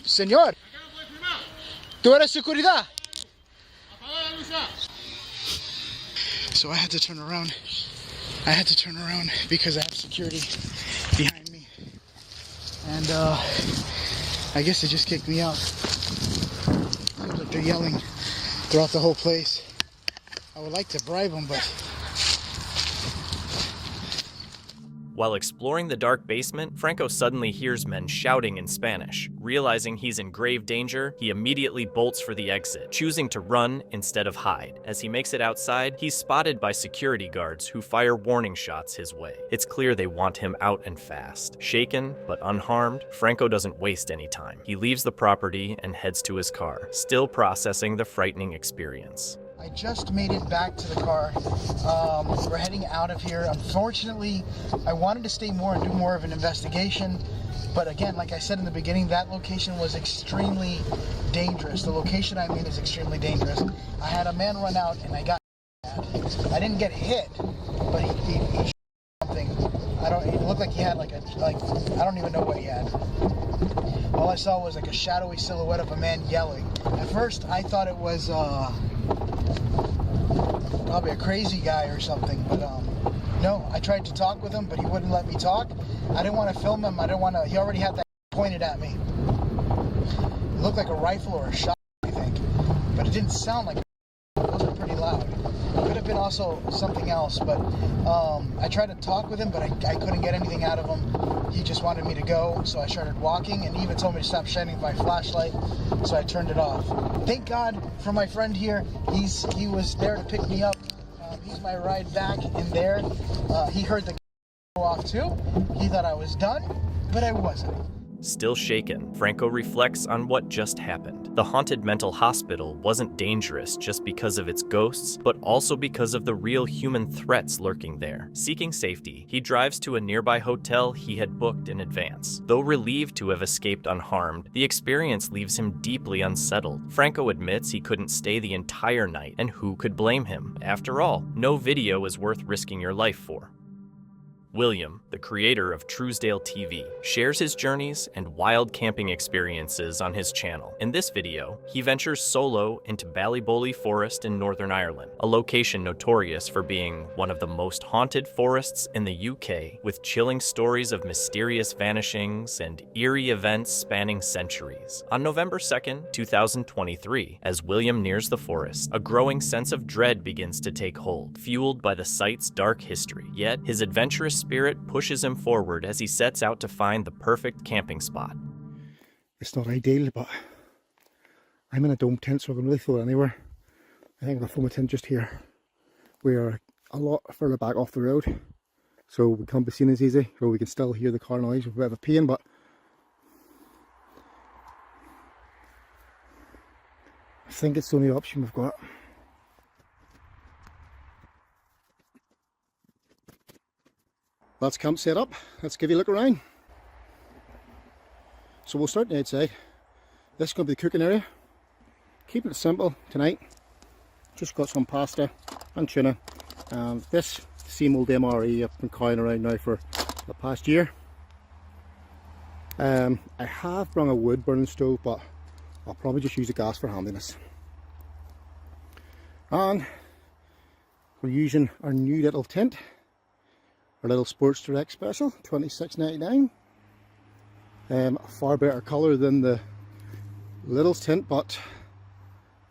S19: Señor, ¿tú eres seguridad? So I had to turn around. I had to turn around because I have security behind me. And I guess they just kicked me out. Seems like they're yelling throughout the whole place. I would like to bribe them, but...
S3: While exploring the dark basement, Franco suddenly hears men shouting in Spanish. Realizing he's in grave danger, he immediately bolts for the exit, choosing to run instead of hide. As he makes it outside, he's spotted by security guards who fire warning shots his way. It's clear they want him out and fast. Shaken, but unharmed, Franco doesn't waste any time. He leaves the property and heads to his car, still processing the frightening experience.
S19: I just made it back to the car. We're heading out of here. Unfortunately, I wanted to stay more and do more of an investigation. But again, like I said in the beginning, that location was extremely dangerous. The location I'm in is extremely dangerous. I had a man run out and I got I didn't get hit, but he shot something. It looked like he had I don't even know what he had. All I saw was like a shadowy silhouette of a man yelling. At first, I thought it was probably a crazy guy or something, but no, I tried to talk with him, but he wouldn't let me talk. I didn't want to film him. He already had that pointed at me. It looked like a rifle or a shot, I think, but it didn't sound like it. It wasn't pretty loud. It could have been also something else, but I tried to talk with him, but I couldn't get anything out of him. He just wanted me to go, so I started walking, and he even told me to stop shining my flashlight, so I turned it off. Thank God for my friend here. He was there to pick me up. He's my ride back in there. He heard the go off too. He thought I was done, but I wasn't.
S3: Still shaken, Franco reflects on what just happened. The haunted mental hospital wasn't dangerous just because of its ghosts, but also because of the real human threats lurking there. Seeking safety, he drives to a nearby hotel he had booked in advance. Though relieved to have escaped unharmed, the experience leaves him deeply unsettled. Franco admits he couldn't stay the entire night, and who could blame him? After all, no video is worth risking your life for. William, the creator of Truesdale TV, shares his journeys and wild camping experiences on his channel. In this video, he ventures solo into Ballyboley Forest in Northern Ireland, a location notorious for being one of the most haunted forests in the UK, with chilling stories of mysterious vanishings and eerie events spanning centuries. On November 2nd, 2023, as William nears the forest, a growing sense of dread begins to take hold, fueled by the site's dark history. Yet, his adventurous spirit pushes him forward as he sets out to find the perfect camping spot.
S1: It's not ideal, but I'm in a dome tent, so I can really throw it anywhere. I think I'll throw my tent just here. We are a lot further back off the road, so we can't be seen as easy, or we can still hear the car noise with a bit of a pain, but I think it's the only option we've got. That's camp set up. Let's give you a look around. So we'll start on the outside. This is going to be the cooking area. Keeping it simple tonight. Just got some pasta and tuna. And this same old MRE I've been carrying around now for the past year. I have brought a wood burning stove, but I'll probably just use the gas for handiness. And we're using our new little tent. Our little Sports Direct special, $26.99. A far better colour than the Little's tent, but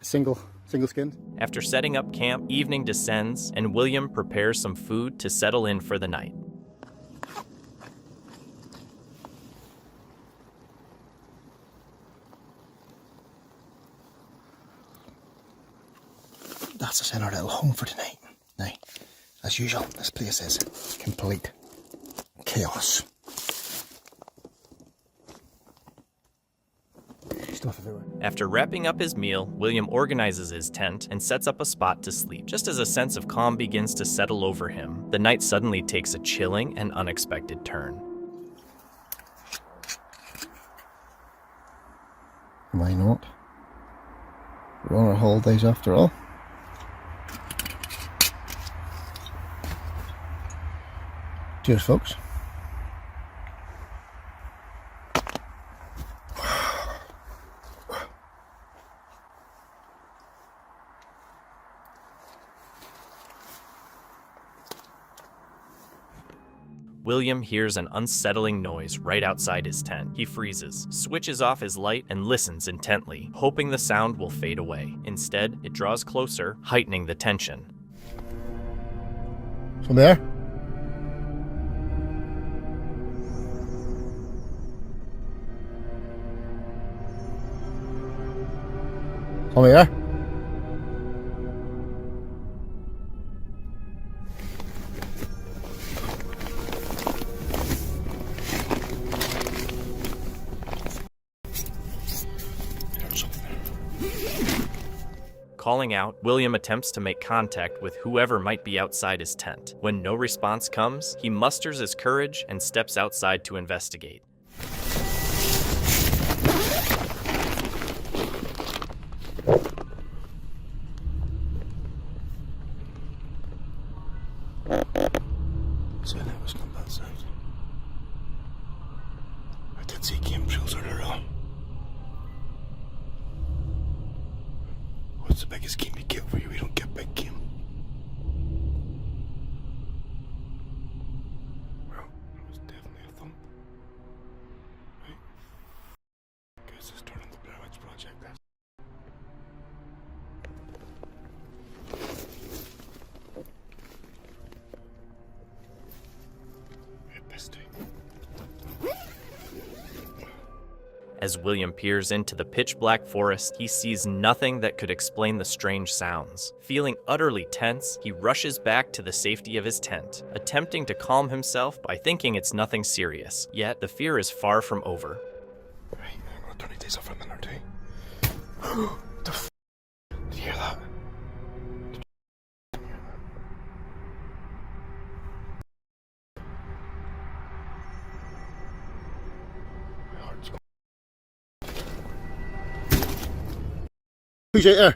S1: single skinned.
S3: After setting up camp, evening descends, and William prepares some food to settle in for the night.
S19: That's us in our little home for tonight. Now, as usual, this place is complete chaos.
S1: stuff everywhere.
S3: After wrapping up his meal, William organizes his tent and sets up a spot to sleep. Just as a sense of calm begins to settle over him, the night suddenly takes a chilling and unexpected turn.
S11: Why not? We're on our holidays after all. Cheers, folks.
S3: William hears an unsettling noise right outside his tent. He freezes, switches off his light, and listens intently, hoping the sound will fade away. Instead, it draws closer, heightening the tension.
S11: From there? From here?
S3: Calling out, William attempts to make contact with whoever might be outside his tent. When no response comes, he musters his courage and steps outside to investigate.
S11: So that was not that sound. I did see chemtrails earlier on. What's the biggest game you get for you? We don't get big game. Well, it was definitely a thump. Right? Guess it's turning the Blair Witch Project, this.
S3: As William peers into the pitch-black forest, he sees nothing that could explain the strange sounds. Feeling utterly tense, he rushes back to the safety of his tent, attempting to calm himself by thinking it's nothing serious. Yet, the fear is far from over.
S11: Right, I'm gonna turn these days off for a minute or two. The f***? Did you hear that? Who's out there?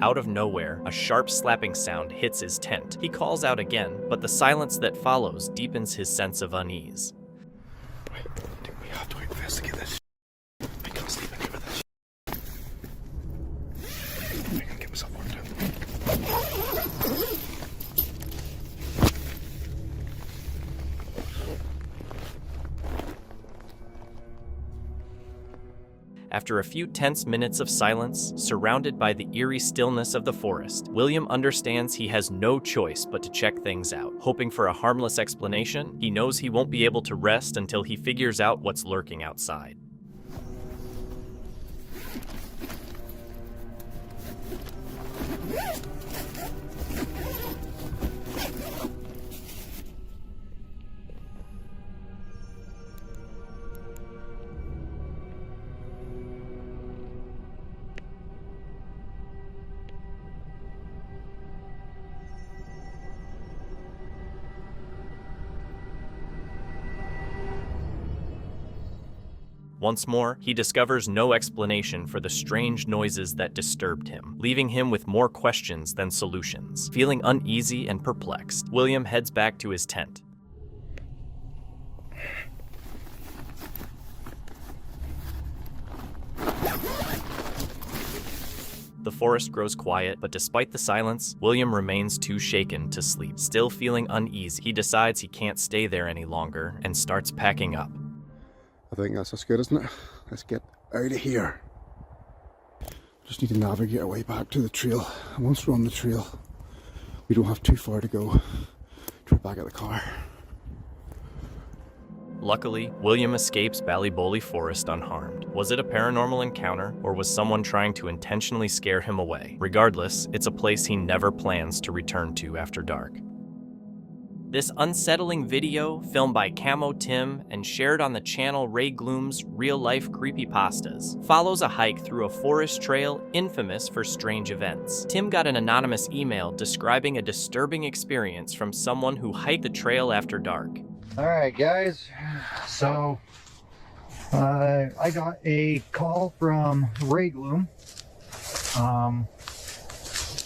S3: Out of nowhere, a sharp slapping sound hits his tent. He calls out again, but the silence that follows deepens his sense of unease.
S11: Wait, we have to investigate this. I can't sleep in here with this. I can get myself worked out.
S3: After a few tense minutes of silence, surrounded by the eerie stillness of the forest, William understands he has no choice but to check things out. Hoping for a harmless explanation, he knows he won't be able to rest until he figures out what's lurking outside. Once more, he discovers no explanation for the strange noises that disturbed him, leaving him with more questions than solutions. Feeling uneasy and perplexed, William heads back to his tent. The forest grows quiet, but despite the silence, William remains too shaken to sleep. Still feeling uneasy, he decides he can't stay there any longer and starts packing up.
S11: I think that's us good, isn't it? Let's get out of here. Just need to navigate our way back to the trail. And once we're on the trail, we don't have too far to go to get back at the car.
S3: Luckily, William escapes Ballyboley Forest unharmed. Was it a paranormal encounter, or was someone trying to intentionally scare him away? Regardless, it's a place he never plans to return to after dark. This unsettling video, filmed by Camo Tim and shared on the channel Ray Gloom's Real Life Creepypastas, follows a hike through a forest trail infamous for strange events. Tim got an anonymous email describing a disturbing experience from someone who hiked the trail after dark.
S20: Alright guys, so I got a call from Ray Gloom.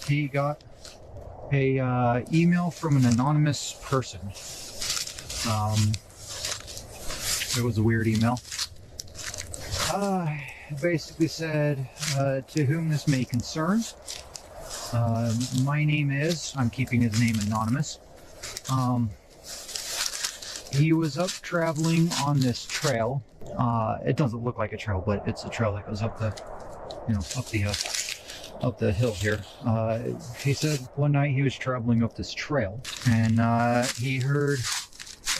S20: He got a email from an anonymous person. It was a weird email. It basically said, to whom this may concern, my name is, I'm keeping his name anonymous. He was up traveling on this trail. It doesn't look like a trail, but it's a trail that goes up the, up the hill here. He said one night he was traveling up this trail and he heard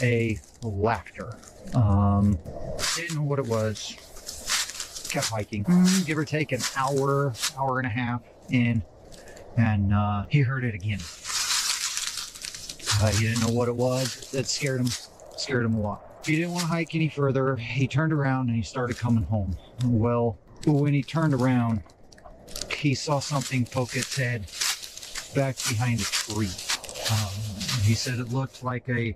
S20: a laughter. Didn't know what it was. Kept hiking, give or take an hour, hour and a half in, and he heard it again. He didn't know what it was. It scared him a lot. He didn't want to hike any further. He turned around and he started coming home. Well, when he turned around, he saw something poke its head back behind a tree. He said it looked like an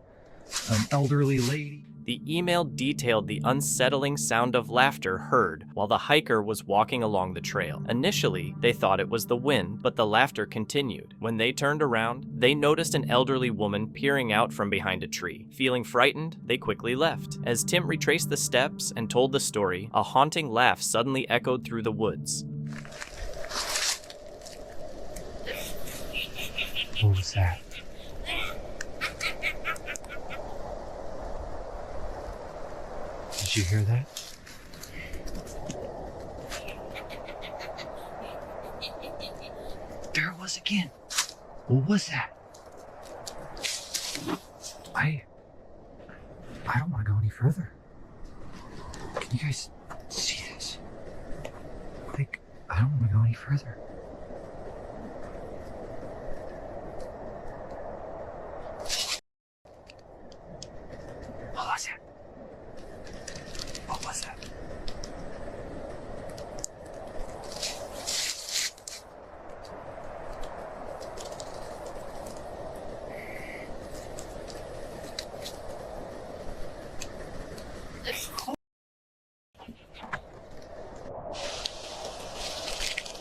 S20: elderly lady.
S3: The email detailed the unsettling sound of laughter heard while the hiker was walking along the trail. Initially, they thought it was the wind, but the laughter continued. When they turned around, they noticed an elderly woman peering out from behind a tree. Feeling frightened, they quickly left. As Tim retraced the steps and told the story, a haunting laugh suddenly echoed through the woods.
S20: What was that? Did you hear that? There it was again. What was that? I don't want to go any further. Can you guys see this? Like, I don't want to go any further. What was that? What was that?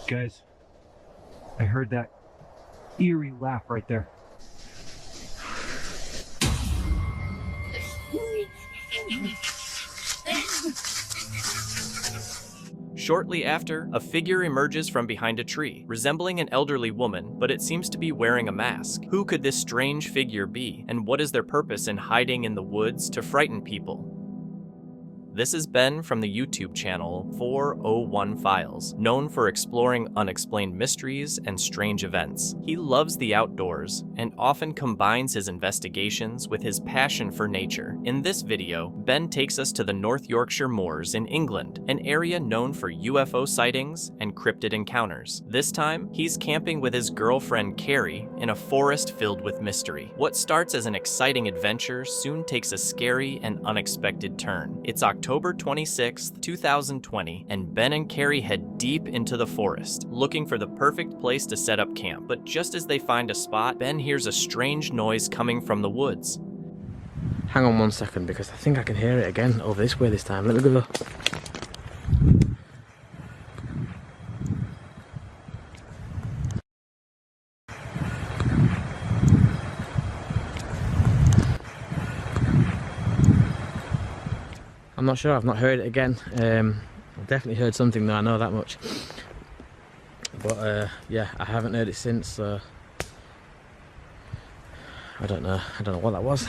S20: Guys, I heard that eerie laugh right there.
S3: Shortly after, a figure emerges from behind a tree, resembling an elderly woman, but it seems to be wearing a mask. Who could this strange figure be, and what is their purpose in hiding in the woods to frighten people? This is Ben from the YouTube channel 401 Files, known for exploring unexplained mysteries and strange events. He loves the outdoors and often combines his investigations with his passion for nature. In this video, Ben takes us to the North Yorkshire Moors in England, an area known for UFO sightings and cryptid encounters. This time, he's camping with his girlfriend Carrie in a forest filled with mystery. What starts as an exciting adventure soon takes a scary and unexpected turn. It's October 26, 2020, and Ben and Carrie head deep into the forest, looking for the perfect place to set up camp. But just as they find a spot, Ben hears a strange noise coming from the woods.
S12: Hang on 1 second, because I think I can hear it again over this way this time. Let me go look. I'm not sure, I've not heard it again. I've definitely heard something though, I know that much. But yeah, I haven't heard it since, so I don't know what that was,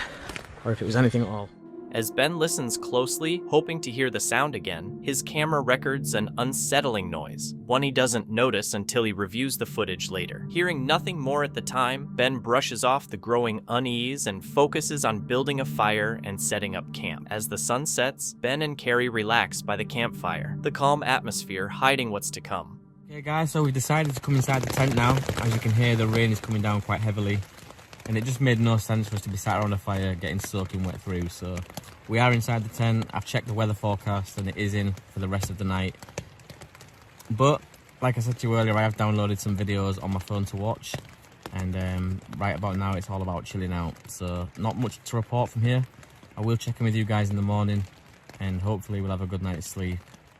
S12: or if it was anything at all.
S3: As Ben listens closely, hoping to hear the sound again, his camera records an unsettling noise, one he doesn't notice until he reviews the footage later. Hearing nothing more at the time, Ben brushes off the growing unease and focuses on building a fire and setting up camp. As the sun sets, Ben and Carrie relax by the campfire, the calm atmosphere hiding what's to come.
S21: Okay guys, so we've decided to come inside the tent now. As you can hear, the rain is coming down quite heavily. And it just made no sense for us to be sat around a fire getting soaking wet through. So we are inside the tent. I've checked the weather forecast and it is in for the rest of the night. But like I said to you earlier, I have downloaded some videos on my phone to watch. And right about now, it's all about chilling out. So not much to report from here. I will check in with you guys in the morning. And hopefully we'll have a good night's sleep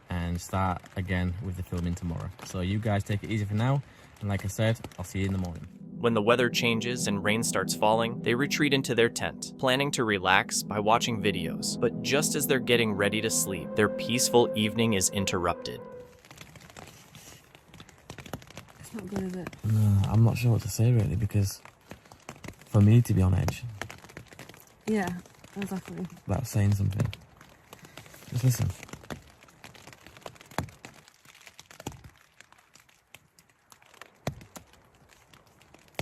S21: and start again with the filming tomorrow. So you guys take it easy for now. And like I said, I'll see you in the morning.
S3: When the weather changes and rain starts falling, they retreat into their tent, planning to relax by watching videos. But just as they're getting ready to sleep, their peaceful evening is interrupted.
S22: It's not good, is it?
S21: No, I'm not sure what to say really, because for me to be on edge,
S22: Yeah, exactly.
S21: that's saying something. Just listen.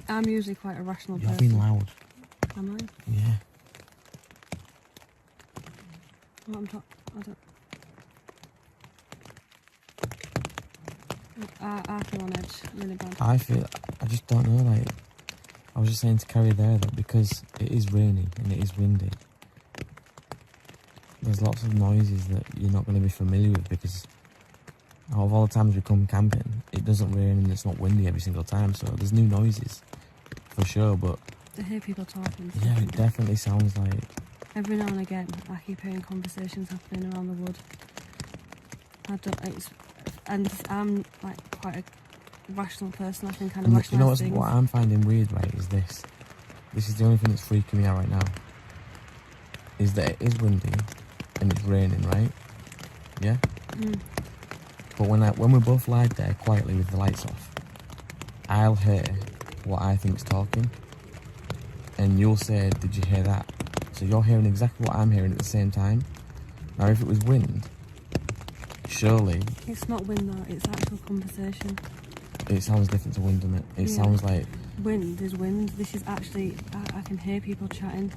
S22: I'm usually quite a rational
S21: You're
S22: person.
S21: being loud.
S22: Am I?
S21: Yeah.
S22: What I'm talking... I feel on edge really bad.
S21: I just don't know, like, I was just saying to Carrie there that because it is raining and it is windy, there's lots of noises that you're not going to be familiar with, because out of all the times we come camping, it doesn't rain and it's not windy every single time, so there's new noises for sure. But
S22: I hear people talking.
S21: yeah, it definitely sounds like...
S22: Every now and again, I keep hearing conversations happening around the wood. And I'm like quite a rational person. I think I know
S21: And you know
S22: things.
S21: what I'm finding weird, right, is this. This is the only thing that's freaking me out right now. Is that it is windy and it's raining, right? Yeah?
S22: Mm.
S21: But when we both lied there quietly with the lights off, I'll hear what I think's talking, and you'll say, "Did you hear that?" So you're hearing exactly what I'm hearing at the same time. Now, if it was wind, surely
S22: It's not wind though, it's actual conversation.
S21: it sounds different to wind, doesn't it? It
S22: Yeah.
S21: sounds like...
S22: Wind is wind. This is actually, I can hear people chatting.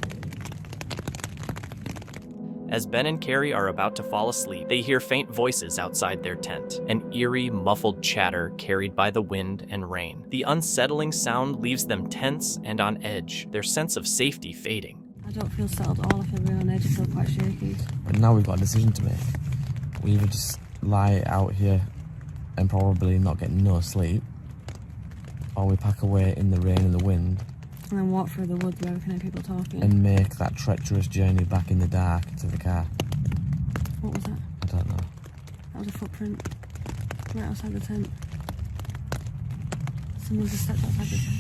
S3: As Ben and Carrie are about to fall asleep, they hear faint voices outside their tent, an eerie, muffled chatter carried by the wind and rain. The unsettling sound leaves them tense and on edge, their sense of safety fading.
S22: I don't feel settled at all. I feel really on edge. I feel quite shaky.
S21: And now we've got a decision to make. We either just lie out here and probably not get no sleep, or we pack away in the rain and the wind
S22: And then walk through the woods where we can hear people talking.
S21: and make that treacherous journey back in the dark to the car.
S22: What was that?
S21: I don't know.
S22: That was a footprint right outside the tent. Someone just stepped outside the tent.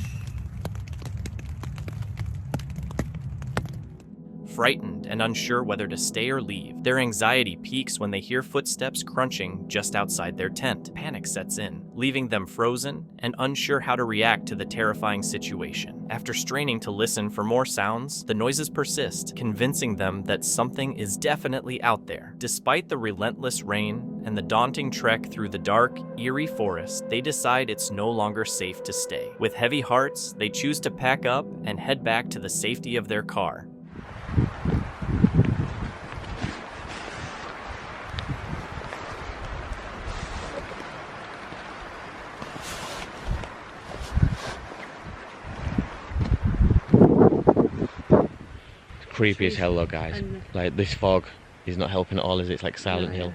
S3: Frightened and unsure whether to stay or leave, their anxiety peaks when they hear footsteps crunching just outside their tent. Panic sets in, leaving them frozen and unsure how to react to the terrifying situation. After straining to listen for more sounds, the noises persist, convincing them that something is definitely out there. Despite the relentless rain and the daunting trek through the dark, eerie forest, they decide it's no longer safe to stay. With heavy hearts, they choose to pack up and head back to the safety of their car.
S23: Creepy as hell though, guys. Like, this fog is not helping at all, is it? It's like Silent Hill.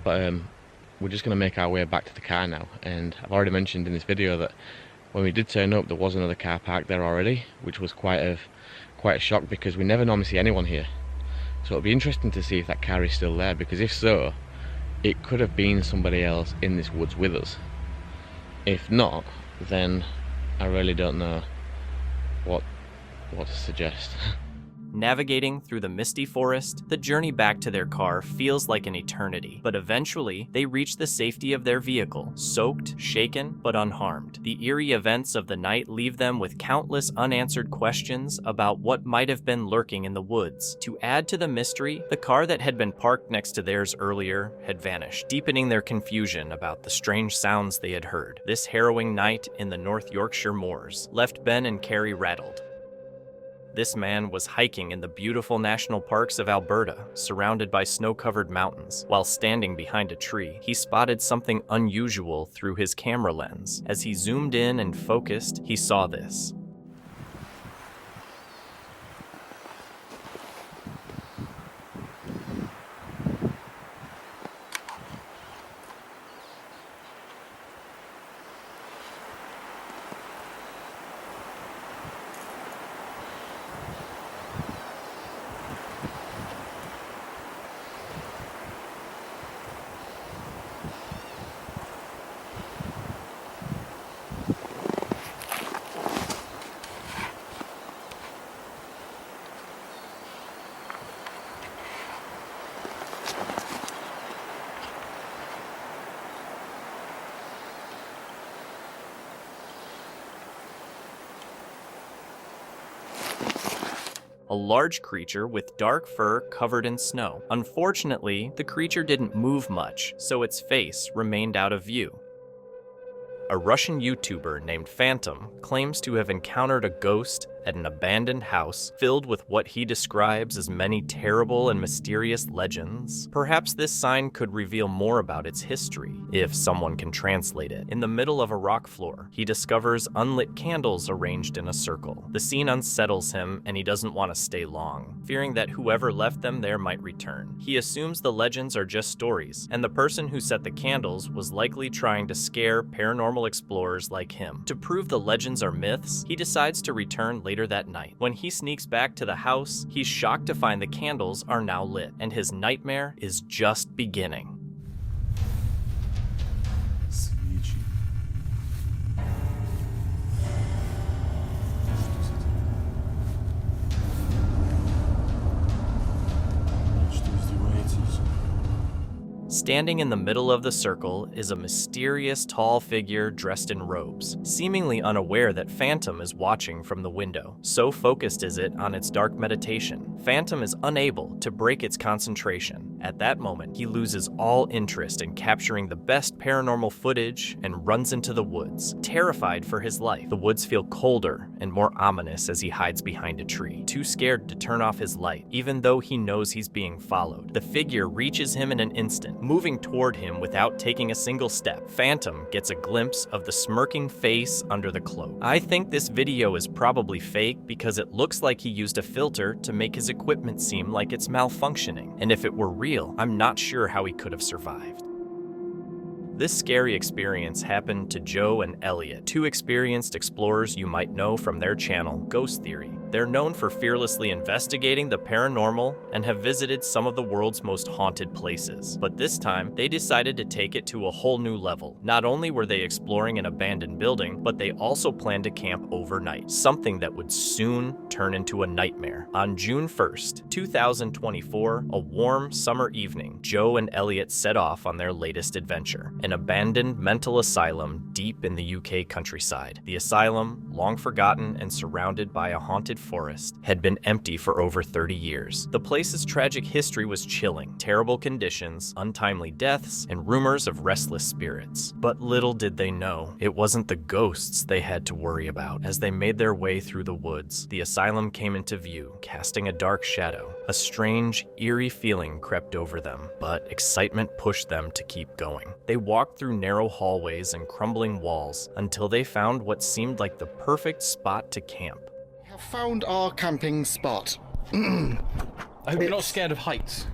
S23: But we're just going to make our way back to the car now, and I've already mentioned in this video that when we did turn up there was another car parked there already, which was quite a shock because we never normally see anyone here. So it'll be interesting to see if that car is still there, because if so, it could have been somebody else in this woods with us. If not, then I really don't know what to suggest.
S3: Navigating through the misty forest, the journey back to their car feels like an eternity, but eventually they reach the safety of their vehicle, soaked, shaken, but unharmed. The eerie events of the night leave them with countless unanswered questions about what might have been lurking in the woods. To add to the mystery, the car that had been parked next to theirs earlier had vanished, deepening their confusion about the strange sounds they had heard. This harrowing night in the North Yorkshire Moors left Ben and Carrie rattled. This man was hiking in the beautiful national parks of Alberta, surrounded by snow-covered mountains. While standing behind a tree, he spotted something unusual through his camera lens. As he zoomed in and focused, he saw this. A large creature with dark fur covered in snow. Unfortunately, the creature didn't move much, so its face remained out of view. A Russian YouTuber named Phantom claims to have encountered a ghost at an abandoned house filled with what he describes as many terrible and mysterious legends. Perhaps this sign could reveal more about its history, if someone can translate it. In the middle of a rock floor, he discovers unlit candles arranged in a circle. The scene unsettles him, and he doesn't want to stay long, fearing that whoever left them there might return. He assumes the legends are just stories, and the person who set the candles was likely trying to scare paranormal explorers like him. To prove the legends are myths, he decides to return later that night. When he sneaks back to the house, he's shocked to find the candles are now lit, and his nightmare is just beginning. Standing in the middle of the circle is a mysterious tall figure dressed in robes, seemingly unaware that Phantom is watching from the window. So focused is it on its dark meditation, Phantom is unable to break its concentration. At that moment, he loses all interest in capturing the best paranormal footage and runs into the woods, terrified for his life. The woods feel colder and more ominous as he hides behind a tree, too scared to turn off his light, even though he knows he's being followed. The figure reaches him in an instant, moving toward him without taking a single step. Phantom gets a glimpse of the smirking face under the cloak. I think this video is probably fake because it looks like he used a filter to make his equipment seem like it's malfunctioning. And if it were real, I'm not sure how he could have survived. This scary experience happened to Joe and Elliot, two experienced explorers you might know from their channel, Ghost Theory. They're known for fearlessly investigating the paranormal and have visited some of the world's most haunted places. But this time, they decided to take it to a whole new level. Not only were they exploring an abandoned building, but they also planned to camp overnight, something that would soon turn into a nightmare. On June 1st, 2024, a warm summer evening, Joe and Elliot set off on their latest adventure, an abandoned mental asylum deep in the UK countryside. The asylum, long forgotten and surrounded by a haunted forest, had been empty for over 30 years. The place's tragic history was chilling: terrible conditions, untimely deaths, and rumors of restless spirits. But little did they know, it wasn't the ghosts they had to worry about. As they made their way through the woods, the asylum came into view, casting a dark shadow. A strange, eerie feeling crept over them, but excitement pushed them to keep going. They walked through narrow hallways and crumbling walls until they found what seemed like the perfect spot to camp.
S2: We have found our camping spot.
S6: I hope you're not scared of heights.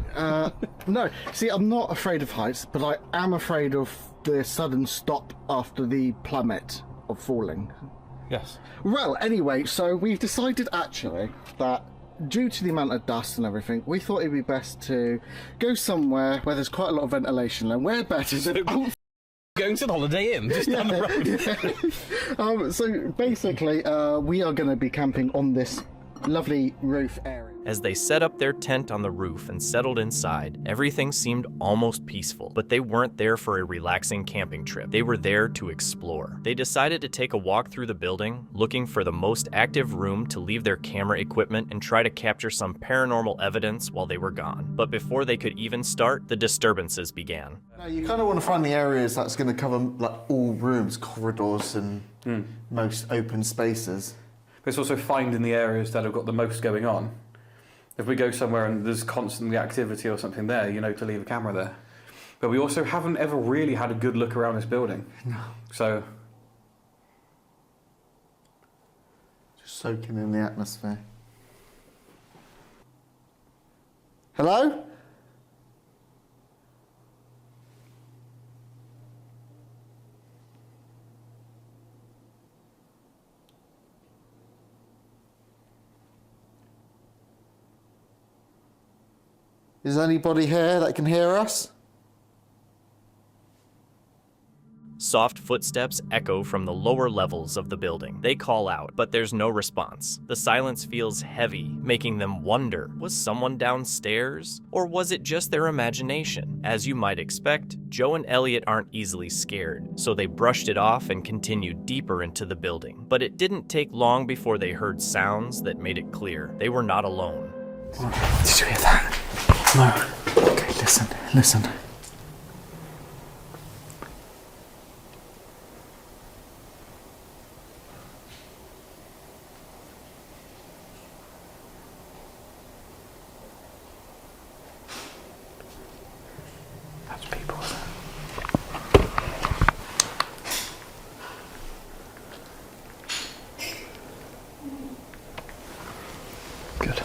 S2: No, see, I'm not afraid of heights, but I am afraid of the sudden stop after the plummet of falling.
S6: Yes.
S2: Well, anyway, so we've decided actually that due to the amount of dust and everything, we thought it'd be best to go somewhere where there's quite a lot of ventilation, and where better than
S6: going to the Holiday Inn just down the road.
S2: So basically, we are going to be camping on this lovely roof area.
S3: As they set up their tent on the roof and settled inside, everything seemed almost peaceful. But they weren't there for a relaxing camping trip. They were there to explore. They decided to take a walk through the building, looking for the most active room to leave their camera equipment and try to capture some paranormal evidence while they were gone. But before they could even start, the disturbances began.
S2: Now, you kind of want to find the areas that's going to cover like all rooms, corridors, and most open spaces.
S7: But it's also finding the areas that have got the most going on. If we go somewhere and there's constantly activity or something there, you know, to leave a camera there. But we also haven't ever really had a good look around this building.
S2: No.
S7: So...
S2: just soaking in the atmosphere. Hello? Is anybody here that can hear us?
S3: Soft footsteps echo from the lower levels of the building. They call out, but there's no response. The silence feels heavy, making them wonder, was someone downstairs? Or was it just their imagination? As you might expect, Joe and Elliot aren't easily scared, so they brushed it off and continued deeper into the building. But it didn't take long before they heard sounds that made it clear they were not alone.
S2: Did you hear that? No. Okay, listen, listen.
S7: That's people, isn't it? Good.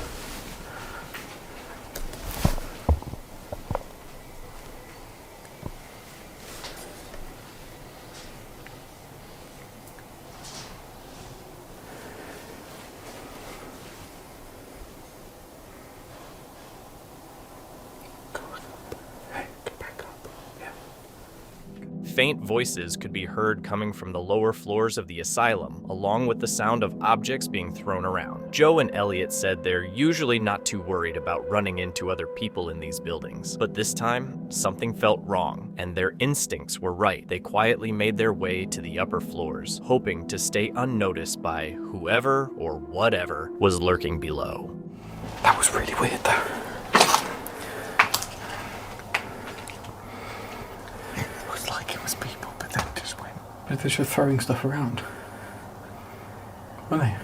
S3: Faint voices could be heard coming from the lower floors of the asylum, along with the sound of objects being thrown around. Joe and Elliot said they're usually not too worried about running into other people in these buildings, but this time, something felt wrong, and their instincts were right. They quietly made their way to the upper floors, hoping to stay unnoticed by whoever or whatever was lurking below.
S7: That was really weird, though. But they're just throwing stuff around. Were they?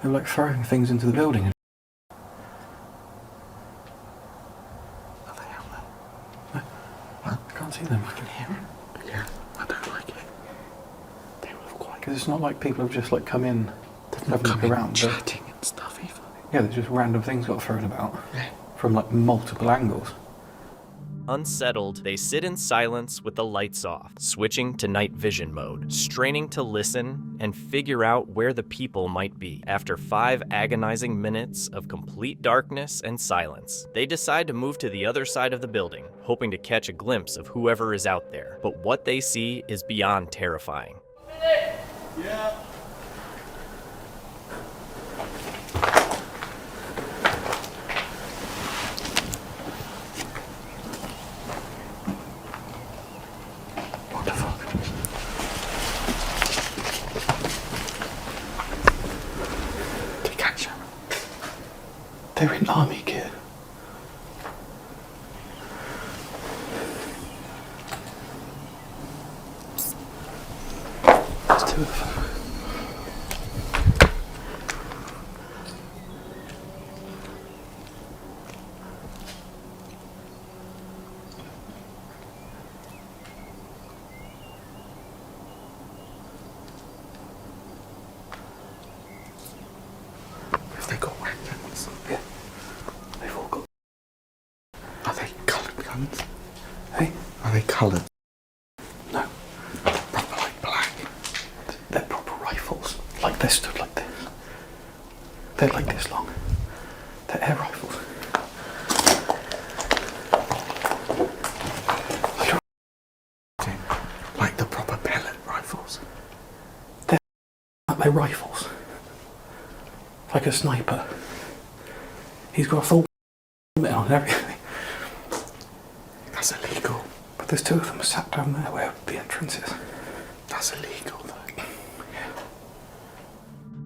S7: They were like throwing things into the building. Are they out there? No. I can't see them. I can hear them. Yeah, I don't like it. They were quiet. Because it's not like people have just like come in, have a look around.
S2: Chatting and stuff either.
S7: Yeah, there's just random things got thrown about. Yeah. From like multiple angles.
S3: Unsettled, they sit in silence with the lights off, switching to night vision mode, straining to listen and figure out where the people might be. After 5 agonizing minutes of complete darkness and silence, they decide to move to the other side of the building, hoping to catch a glimpse of whoever is out there. But what they see is beyond terrifying.
S8: Yeah.
S7: They're in army gear. There's 2 of them. Have they got weapons? Yeah. They've all got... Are they coloured guns? Hey?
S2: Are they coloured?
S7: No. They're proper like black. They're proper rifles. Like they're stood like this. They're like this long. They're air rifles.
S2: Like the proper pellet rifles.
S7: their rifles. Like a sniper. He's got a full helmet on and everything. That's illegal. But there's two of them sat down there where the entrance is. That's illegal though.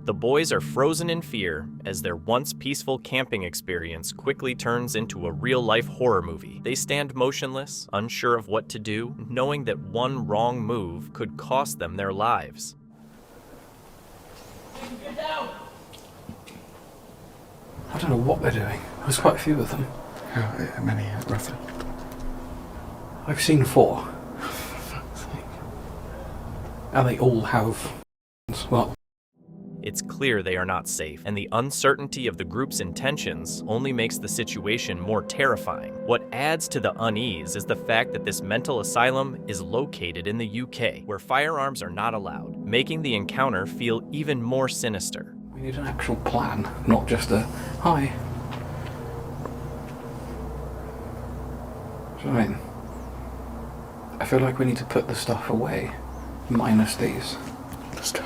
S3: The boys are frozen in fear as their once peaceful camping experience quickly turns into a real-life horror movie. They stand motionless, unsure of what to do, knowing that one wrong move could cost them their lives.
S7: Get down! I don't know what they're doing. There's quite a few of them.
S2: How many, roughly?
S7: I've seen 4. And they all have... well...
S3: It's clear they are not safe, and the uncertainty of the group's intentions only makes the situation more terrifying. What adds to the unease is the fact that this mental asylum is located in the UK, where firearms are not allowed, making the encounter feel even more sinister.
S7: We need an actual plan, not just a, hi. Do you know what I mean? I feel like we need to put the stuff away, minus these.
S2: Let's go.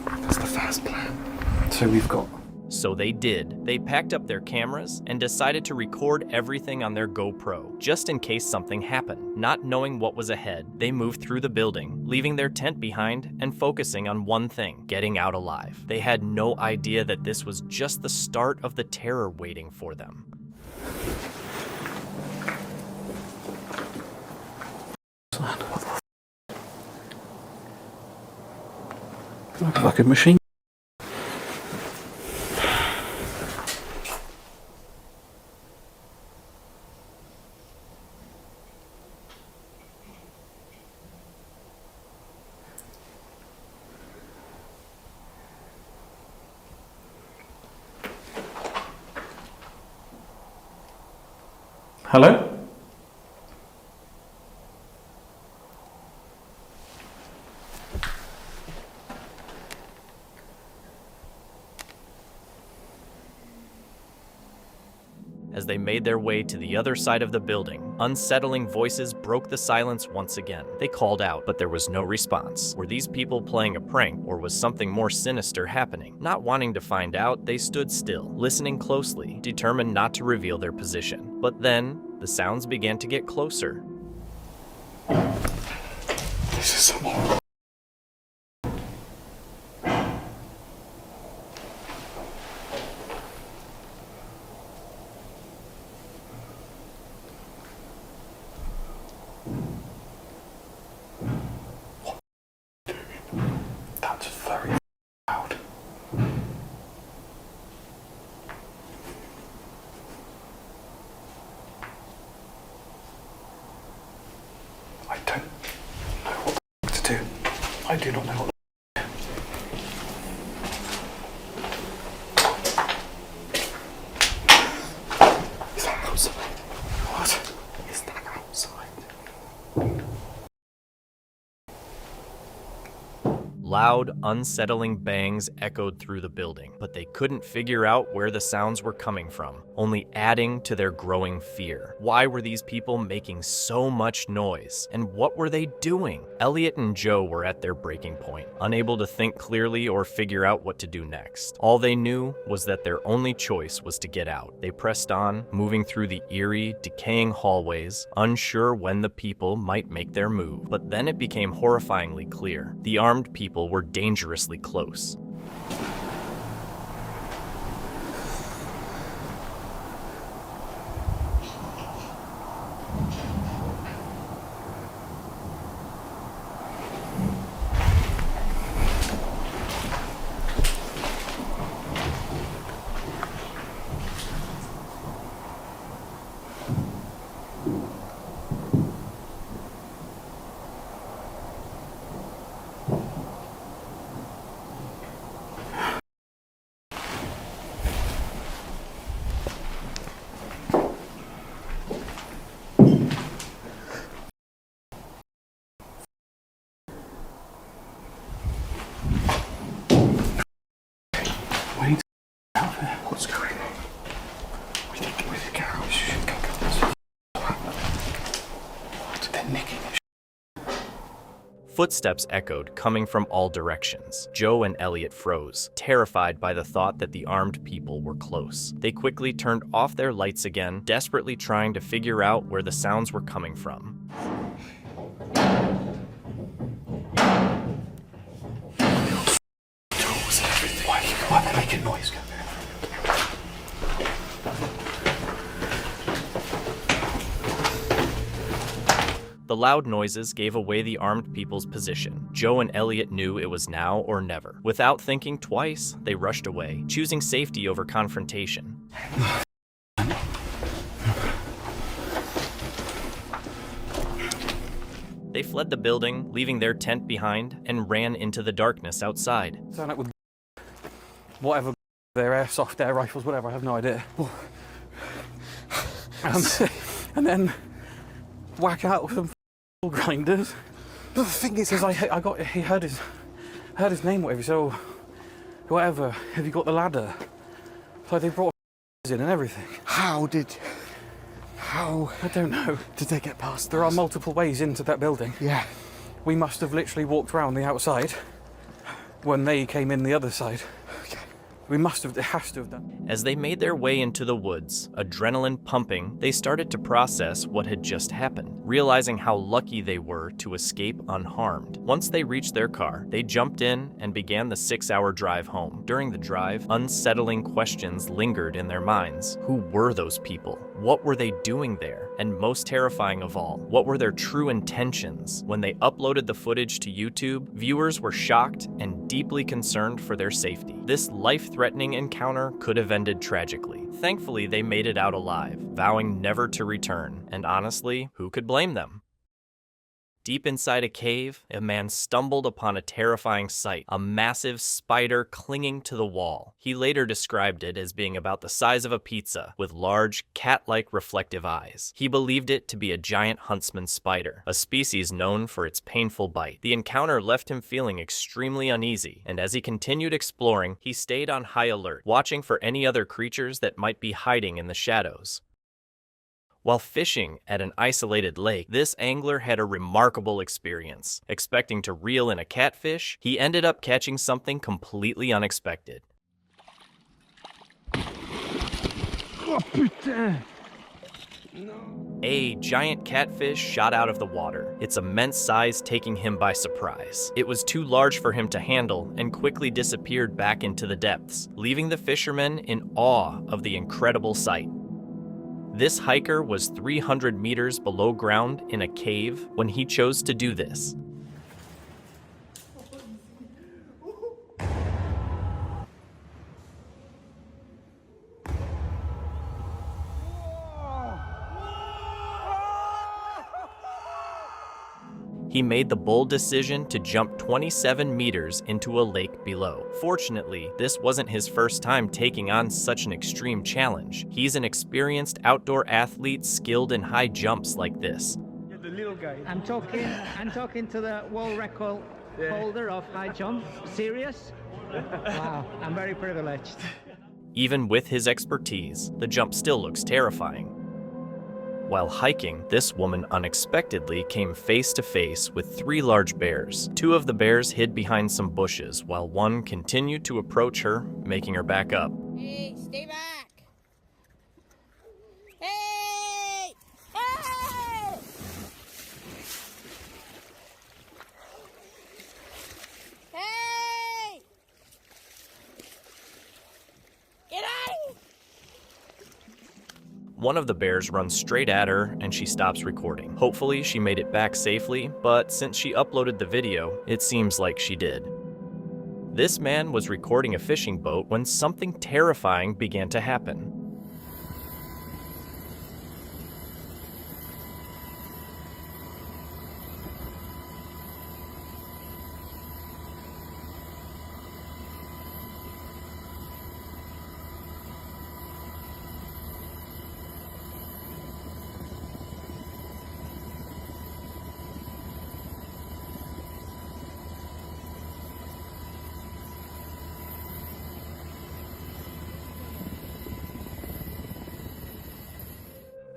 S2: That's the fast plan.
S7: So we've got...
S3: So they did. They packed up their cameras and decided to record everything on their GoPro, just in case something happened. Not knowing what was ahead, they moved through the building, leaving their tent behind and focusing on one thing, getting out alive. They had no idea that this was just the start of the terror waiting for them.
S7: Like a fucking machine. Hello?
S3: As they made their way to the other side of the building, unsettling voices broke the silence once again. They called out, but there was no response. Were these people playing a prank, or was something more sinister happening? Not wanting to find out, they stood still, listening closely, determined not to reveal their position. But then, the sounds began to get closer.
S2: This is some horror.
S7: That's very loud. I don't know what to do. I do not know what to do. Is that outside? What? Is that outside?
S3: Loud, unsettling bangs echoed through the building, but they couldn't figure out where the sounds were coming from, only adding to their growing fear. Why were these people making so much noise? And what were they doing? Elliot and Joe were at their breaking point, unable to think clearly or figure out what to do next. All they knew was that their only choice was to get out. They pressed on, moving through the eerie, decaying hallways, unsure when the people might make their move. But then it became horrifyingly clear. The armed people were dangerously close.
S2: What's going on? We need to get out. We should go this way. What? They're nicking the
S3: Footsteps echoed, coming from all directions. Joe and Elliot froze, terrified by the thought that the armed people were close. They quickly turned off their lights again, desperately trying to figure out where the sounds were coming from.
S7: Why are they making noise?
S3: The loud noises gave away the armed people's position. Joe and Elliot knew it was now or never. Without thinking twice, they rushed away, choosing safety over confrontation. They fled the building, leaving their tent behind, and ran into the darkness outside.
S7: Turn up with whatever their airsoft air rifles, whatever, I have no idea. And then whack out with some grinders.
S11: But the thing is,
S7: he heard his name, whatever. So whatever. Have you got the ladder? So they brought in and everything.
S11: How?
S7: I don't know.
S11: Did they get past?
S7: There are multiple ways into that building.
S11: Yeah.
S7: We must have literally walked around the outside when they came in the other side.
S11: Okay.
S7: It has to have done.
S3: As they made their way into the woods, adrenaline pumping, they started to process what had just happened, realizing how lucky they were to escape unharmed. Once they reached their car, they jumped in and began the 6-hour drive home. During the drive, unsettling questions lingered in their minds. Who were those people? What were they doing there? And most terrifying of all, what were their true intentions? When they uploaded the footage to YouTube, viewers were shocked and deeply concerned for their safety. This life-threatening encounter could have ended tragically. Thankfully, they made it out alive, vowing never to return. And honestly, who could blame them? Deep inside a cave, a man stumbled upon a terrifying sight, a massive spider clinging to the wall. He later described it as being about the size of a pizza, with large, cat-like reflective eyes. He believed it to be a giant huntsman spider, a species known for its painful bite. The encounter left him feeling extremely uneasy, and as he continued exploring, he stayed on high alert, watching for any other creatures that might be hiding in the shadows. While fishing at an isolated lake, this angler had a remarkable experience. Expecting to reel in a catfish, he ended up catching something completely unexpected.
S9: Oh putain! No.
S3: A giant catfish shot out of the water, its immense size taking him by surprise. It was too large for him to handle and quickly disappeared back into the depths, leaving the fishermen in awe of the incredible sight. This hiker was 300 meters below ground in a cave when he chose to do this. He made the bold decision to jump 27 meters into a lake below. Fortunately, this wasn't his first time taking on such an extreme challenge. He's an experienced outdoor athlete skilled in high jumps like this.
S9: You're the little guy.
S13: I'm talking to the world record holder of high jump. Serious? Wow, I'm very privileged.
S3: Even with his expertise, the jump still looks terrifying. While hiking, this woman unexpectedly came face to face with 3 large bears. 2 of the bears hid behind some bushes, while one continued to approach her, making her back up.
S5: Hey, stay back! Hey! Hey! Hey! Get out of here!
S3: One of the bears runs straight at her and she stops recording. Hopefully she made it back safely, but since she uploaded the video, it seems like she did. This man was recording a fishing boat when something terrifying began to happen.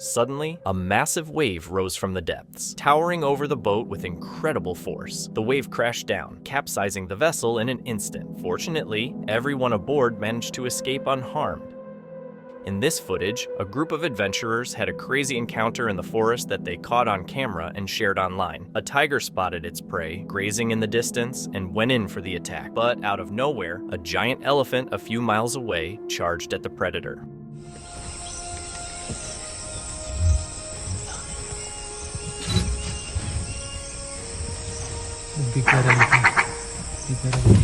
S3: Suddenly, a massive wave rose from the depths, towering over the boat with incredible force. The wave crashed down, capsizing the vessel in an instant. Fortunately, everyone aboard managed to escape unharmed. In this footage, a group of adventurers had a crazy encounter in the forest that they caught on camera and shared online. A tiger spotted its prey, grazing in the distance, and went in for the attack. But out of nowhere, a giant elephant a few miles away charged at the predator.
S21: Big red elephant. Big red elephant.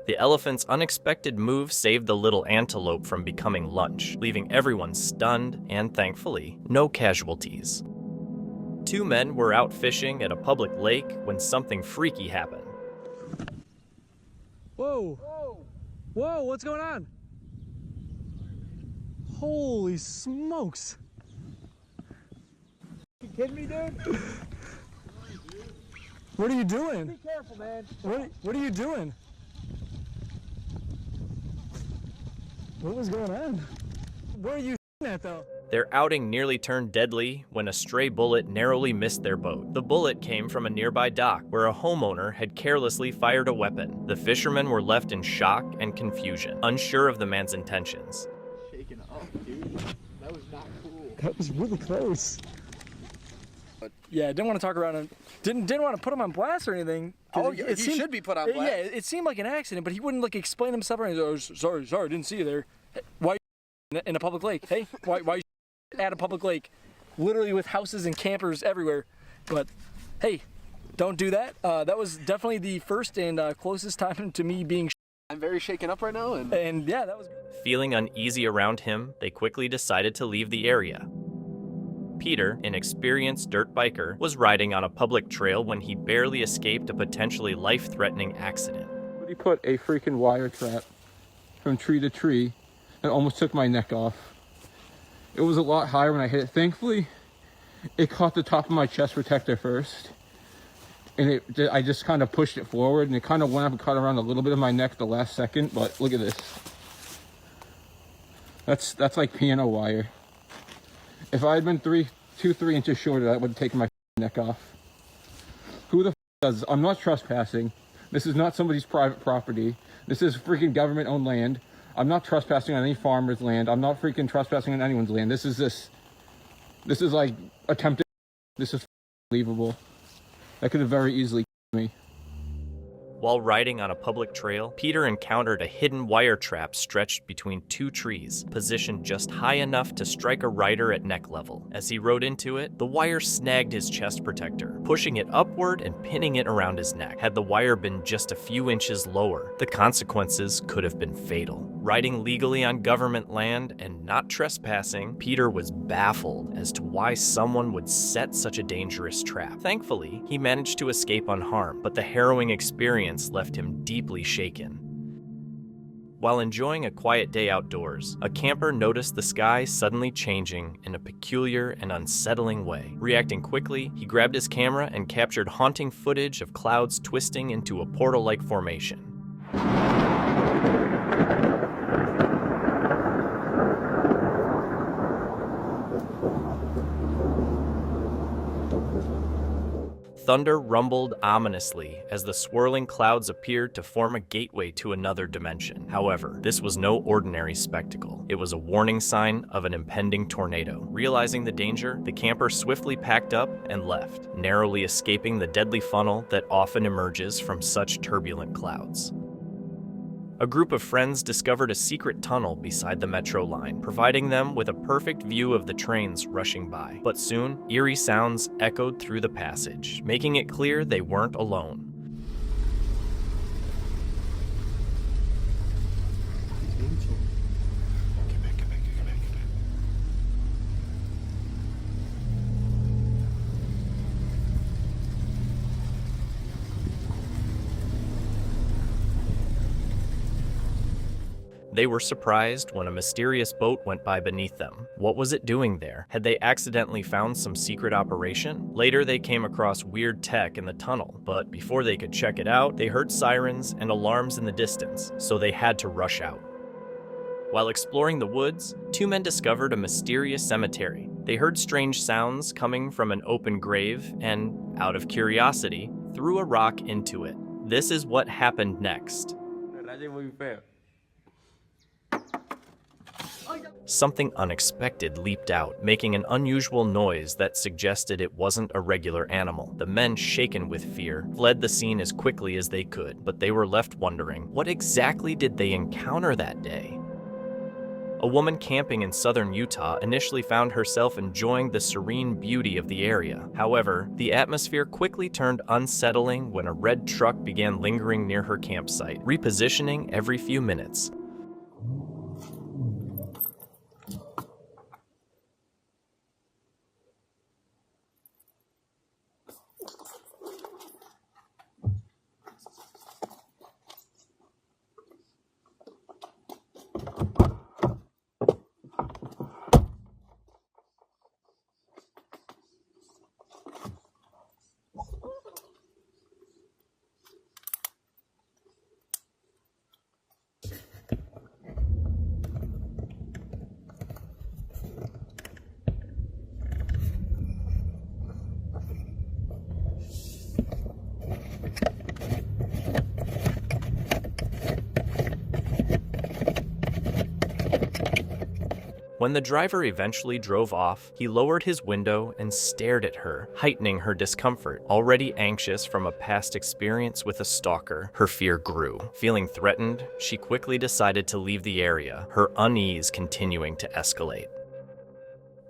S3: The elephant's unexpected move saved the little antelope from becoming lunch, leaving everyone stunned and, thankfully, no casualties. Two men were out fishing at a public lake when something freaky happened.
S9: Whoa! Whoa, what's going on? Holy smokes! You kidding me, dude? What are you doing? Be careful, man. What are you doing? What was going on? Where are you at, though?
S3: Their outing nearly turned deadly when a stray bullet narrowly missed their boat. The bullet came from a nearby dock where a homeowner had carelessly fired a weapon. The fishermen were left in shock and confusion, unsure of the man's intentions.
S9: Shaking off, dude. That was not cool. That was really close. But yeah, I didn't want to talk around him. Didn't want to put him on blast or anything.
S6: Oh, he should be put on blast.
S9: Yeah, it seemed like an accident, but he wouldn't like explain himself. Or anything. Oh, sorry, didn't see you there. Why in a public lake? Hey, why at a public lake, literally with houses and campers everywhere? But hey, don't do that. That was definitely the first and closest time to me being.
S6: I'm very shaken up right now,
S9: and yeah, that was.
S3: Feeling uneasy around him, they quickly decided to leave the area. Peter, an experienced dirt biker, was riding on a public trail when he barely escaped a potentially life-threatening accident.
S10: Somebody put a freaking wire trap from tree to tree and almost took my neck off. It was a lot higher when I hit it. Thankfully, it caught the top of my chest protector first. And I just kind of pushed it forward and it kind of went up and caught around a little bit of my neck at the last second, but look at this. That's like piano wire. If I had been 3 inches shorter, that would have taken my neck off. Who the does? I'm not trespassing. This is not somebody's private property. This is freaking government-owned land. I'm not trespassing on any farmer's land. I'm not freaking trespassing on anyone's land. This is like attempted. This is unbelievable. That could have very easily killed me.
S3: While riding on a public trail, Peter encountered a hidden wire trap stretched between two trees, positioned just high enough to strike a rider at neck level. As he rode into it, the wire snagged his chest protector, pushing it upward and pinning it around his neck. Had the wire been just a few inches lower, the consequences could have been fatal. Riding legally on government land and not trespassing, Peter was baffled as to why someone would set such a dangerous trap. Thankfully, he managed to escape unharmed, but the harrowing experience left him deeply shaken. While enjoying a quiet day outdoors, a camper noticed the sky suddenly changing in a peculiar and unsettling way. Reacting quickly, he grabbed his camera and captured haunting footage of clouds twisting into a portal-like formation. Thunder rumbled ominously as the swirling clouds appeared to form a gateway to another dimension. However, this was no ordinary spectacle. It was a warning sign of an impending tornado. Realizing the danger, the camper swiftly packed up and left, narrowly escaping the deadly funnel that often emerges from such turbulent clouds. A group of friends discovered a secret tunnel beside the metro line, providing them with a perfect view of the trains rushing by. But soon, eerie sounds echoed through the passage, making it clear they weren't alone. They were surprised when a mysterious boat went by beneath them. What was it doing there? Had they accidentally found some secret operation? Later, they came across weird tech in the tunnel, but before they could check it out, they heard sirens and alarms in the distance, so they had to rush out. While exploring the woods, two men discovered a mysterious cemetery. They heard strange sounds coming from an open grave and, out of curiosity, threw a rock into it. This is what happened next. Something unexpected leaped out, making an unusual noise that suggested it wasn't a regular animal. The men, shaken with fear, fled the scene as quickly as they could, but they were left wondering, what exactly did they encounter that day? A woman camping in southern Utah initially found herself enjoying the serene beauty of the area. However, the atmosphere quickly turned unsettling when a red truck began lingering near her campsite, repositioning every few minutes. When the driver eventually drove off, he lowered his window and stared at her, heightening her discomfort. Already anxious from a past experience with a stalker, her fear grew. Feeling threatened, she quickly decided to leave the area, her unease continuing to escalate.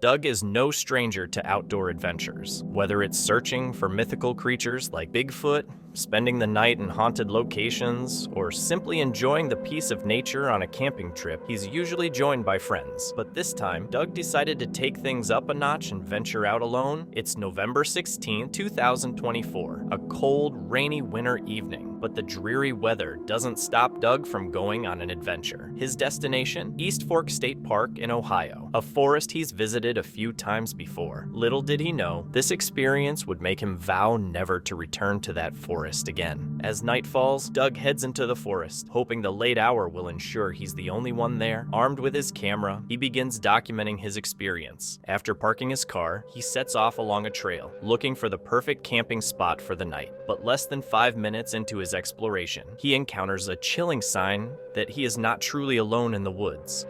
S3: Doug is no stranger to outdoor adventures. Whether it's searching for mythical creatures like Bigfoot, spending the night in haunted locations, or simply enjoying the peace of nature on a camping trip, he's usually joined by friends. But this time, Doug decided to take things up a notch and venture out alone. It's November 16, 2024, a cold, rainy winter evening, but the dreary weather doesn't stop Doug from going on an adventure. His destination? East Fork State Park in Ohio, a forest he's visited a few times before. Little did he know, this experience would make him vow never to return to that forest again. As night falls, Doug heads into the forest, hoping the late hour will ensure he's the only one there. Armed with his camera, he begins documenting his experience. After parking his car, he sets off along a trail, looking for the perfect camping spot for the night. But less than 5 minutes into his exploration, he encounters a chilling sign that he is not truly alone in the woods.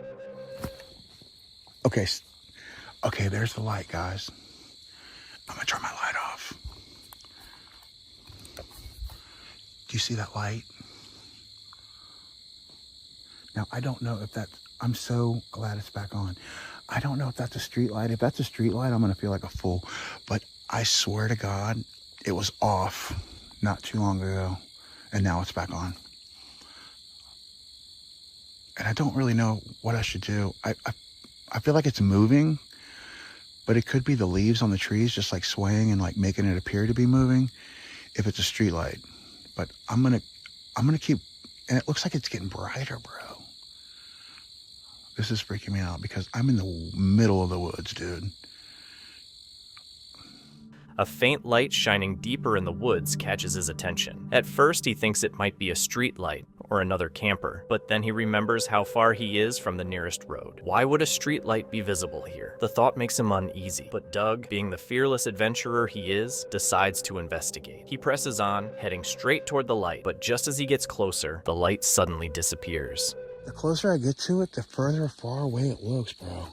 S11: Okay, there's the light, guys. I'm gonna turn my light off. Do you see that light? Now, I don't know if that's, I'm so glad it's back on. I don't know if that's a street light. If that's a street light, I'm gonna feel like a fool. But I swear to God, it was off not too long ago, and now it's back on. And I don't really know what I should do. I feel like it's moving, but it could be the leaves on the trees just like swaying and like making it appear to be moving if it's a street light. But I'm gonna keep, and it looks like it's getting brighter, bro. This is freaking me out because I'm in the middle of the woods, dude.
S3: A faint light shining deeper in the woods catches his attention. At first, he thinks it might be a street light or another camper, but then he remembers how far he is from the nearest road. Why would a street light be visible here? The thought makes him uneasy, but Doug, being the fearless adventurer he is, decides to investigate. He presses on, heading straight toward the light, but just as he gets closer, the light suddenly disappears.
S11: The closer I get to it, the further far away it looks, bro.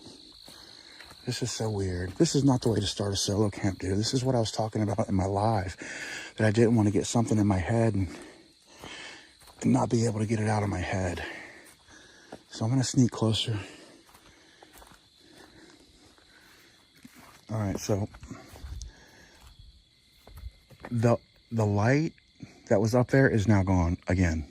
S11: This is so weird. This is not the way to start a solo camp, dude. This is what I was talking about in my live, that I didn't want to get something in my head and not be able to get it out of my head. So I'm gonna sneak closer. All right, so the light that was up there is now gone again.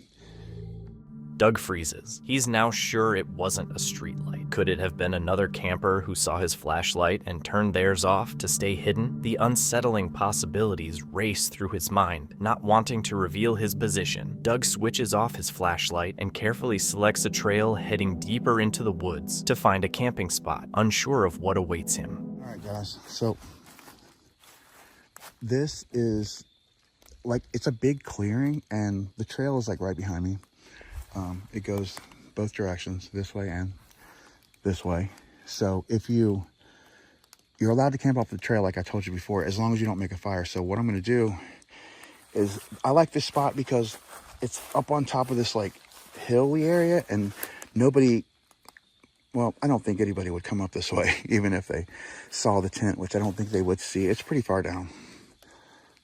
S3: Doug freezes. He's now sure it wasn't a street light. Could it have been another camper who saw his flashlight and turned theirs off to stay hidden? The unsettling possibilities race through his mind. Not wanting to reveal his position, Doug switches off his flashlight and carefully selects a trail heading deeper into the woods to find a camping spot, unsure of what awaits him.
S11: All right, guys, so this is like, it's a big clearing and the trail is like right behind me. It goes both directions, this way and this way. So if you're allowed to camp off the trail, like I told you before, as long as you don't make a fire. So what I'm going to do is, I like this spot because it's up on top of this like hilly area, and nobody, well, I don't think anybody would come up this way, even if they saw the tent, which I don't think they would see. It's pretty far down.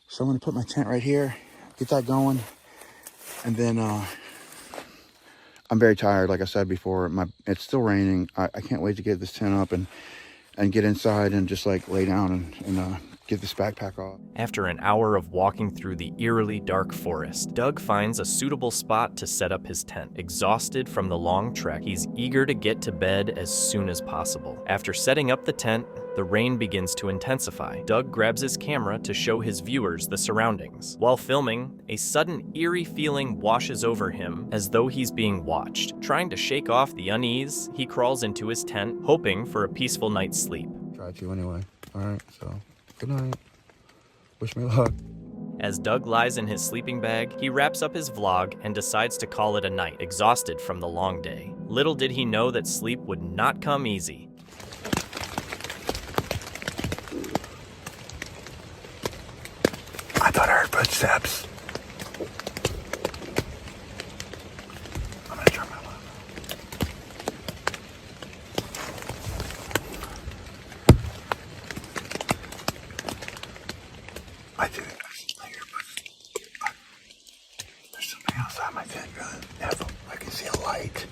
S11: So I'm going to put my tent right here, get that going, and then I'm very tired, like I said before. It's still raining. I can't wait to get this tent up and get inside and just like lay down and get this backpack off.
S3: After an hour of walking through the eerily dark forest, Doug finds a suitable spot to set up his tent. Exhausted from the long trek, he's eager to get to bed as soon as possible. After setting up the tent, the rain begins to intensify. Doug grabs his camera to show his viewers the surroundings. While filming, a sudden eerie feeling washes over him as though he's being watched. Trying to shake off the unease, he crawls into his tent, hoping for a peaceful night's sleep.
S11: Try to anyway. All right, so good night. Wish me luck.
S3: As Doug lies in his sleeping bag, he wraps up his vlog and decides to call it a night, exhausted from the long day. Little did he know that sleep would not come easy.
S11: I thought I heard footsteps. I'm gonna turn my light. I do. I hear footsteps. There's something outside my tent. I can see a light.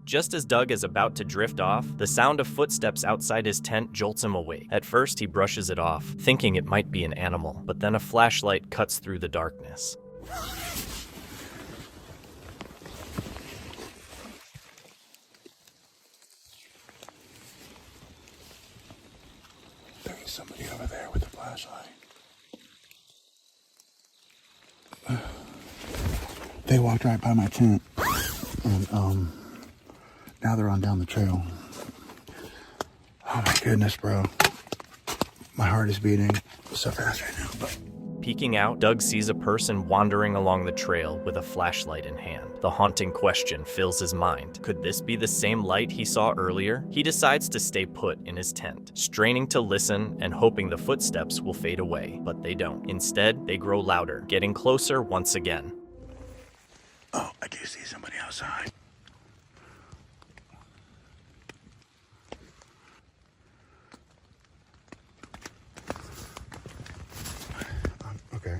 S3: Just as Doug is about to drift off, the sound of footsteps outside his tent jolts him awake. At first, he brushes it off, thinking it might be an animal, but then a flashlight cuts through the darkness.
S11: There's somebody over there with a flashlight. They walked right by my tent, and now they're on down the trail. Oh my goodness, bro. My heart is beating so fast right now. But
S3: Peeking out, Doug sees a person wandering along the trail with a flashlight in hand. The haunting question fills his mind. Could this be the same light he saw earlier? He decides to stay put in his tent, straining to listen and hoping the footsteps will fade away, but they don't. Instead, they grow louder, getting closer once again.
S11: oh, I do see somebody outside. Okay.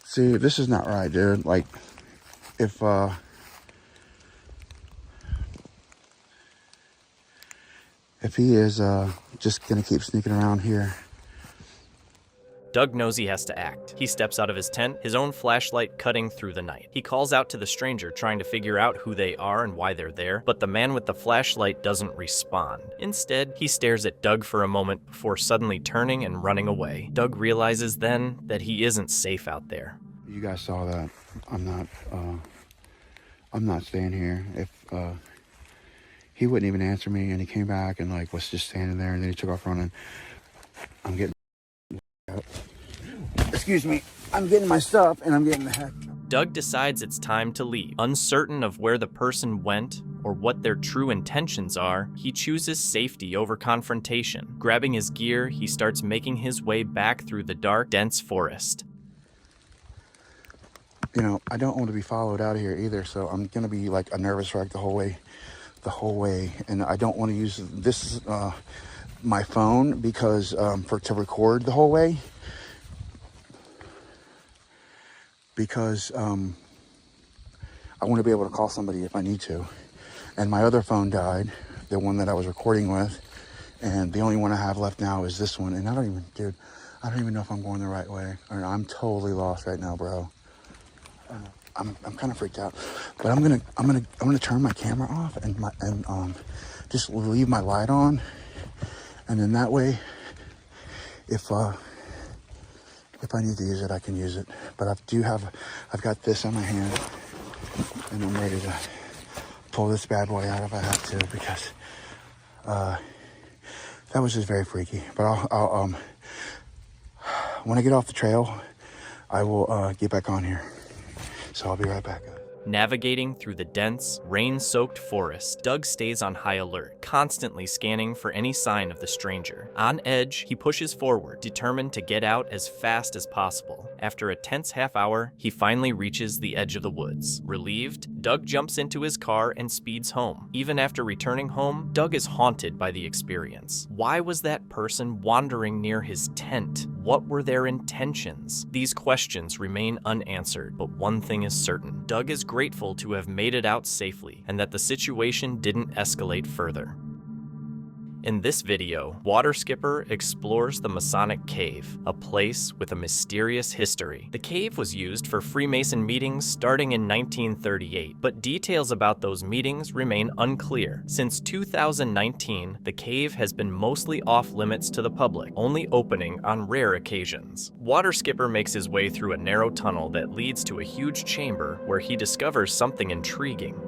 S11: See, this is not right, dude. Like, if he is just gonna keep sneaking around here.
S3: Doug knows he has to act. He steps out of his tent, his own flashlight cutting through the night. He calls out to the stranger, trying to figure out who they are and why they're there, but the man with the flashlight doesn't respond. Instead, he stares at Doug for a moment before suddenly turning and running away. Doug realizes then that he isn't safe out there.
S11: You guys saw that. I'm not staying here. If he wouldn't even answer me, and he came back and like was just standing there, and then he took off running. I'm getting excuse me, I'm getting my stuff and I'm getting the heck.
S3: Doug decides it's time to leave. Uncertain of where the person went or what their true intentions are, he chooses safety over confrontation. Grabbing his gear, he starts making his way back through the dark, dense forest.
S11: You know, I don't want to be followed out of here either, so I'm gonna be like a nervous wreck the whole way, and I don't want to use this my phone because to record the whole way, because I want to be able to call somebody if I need to. And my other phone died, the one that I was recording with, and the only one I have left now is this one. And I don't even know if I'm going the right way. I'm totally lost right now, bro. I'm kind of freaked out. But I'm gonna turn my camera off and just leave my light on, and then that way, if I need to use it, I can use it. But I've got this in my hand, and I'm ready to pull this bad boy out if I have to, because that was just very freaky. But I'll when I get off the trail, I will get back on here. So I'll be right back.
S3: Navigating through the dense, rain-soaked forest, Doug stays on high alert, constantly scanning for any sign of the stranger. On edge, he pushes forward, determined to get out as fast as possible. After a tense half hour, he finally reaches the edge of the woods. Relieved, Doug jumps into his car and speeds home. Even after returning home, Doug is haunted by the experience. Why was that person wandering near his tent? What were their intentions? These questions remain unanswered, but one thing is certain. Doug is grateful to have made it out safely and that the situation didn't escalate further. In this video, Water Skipper explores the Masonic Cave, a place with a mysterious history. The cave was used for Freemason meetings starting in 1938, but details about those meetings remain unclear. Since 2019, the cave has been mostly off limits to the public, only opening on rare occasions. Water Skipper makes his way through a narrow tunnel that leads to a huge chamber where he discovers something intriguing.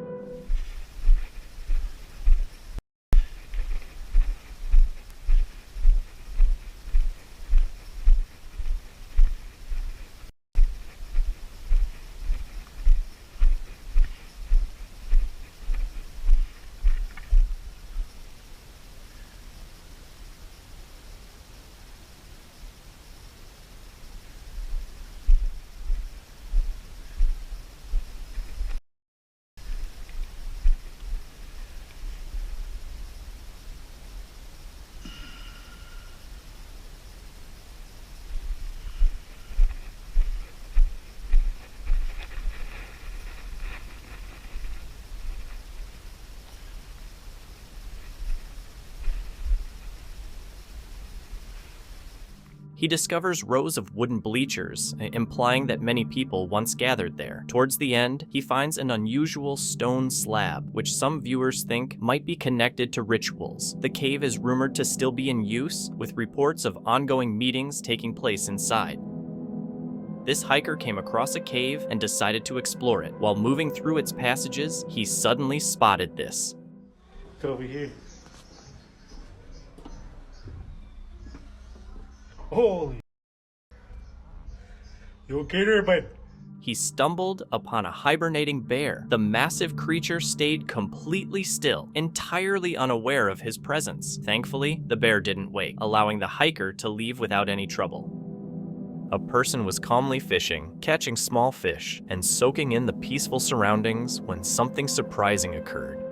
S3: He discovers rows of wooden bleachers, implying that many people once gathered there. Towards the end, he finds an unusual stone slab, which some viewers think might be connected to rituals. The cave is rumored to still be in use, with reports of ongoing meetings taking place inside. This hiker came across a cave and decided to explore it. While moving through its passages, he suddenly spotted this.
S8: Look over here. Holy. You okay there, bud?
S3: He stumbled upon a hibernating bear. The massive creature stayed completely still, entirely unaware of his presence. Thankfully, the bear didn't wake, allowing the hiker to leave without any trouble. A person was calmly fishing, catching small fish, and soaking in the peaceful surroundings when something surprising occurred.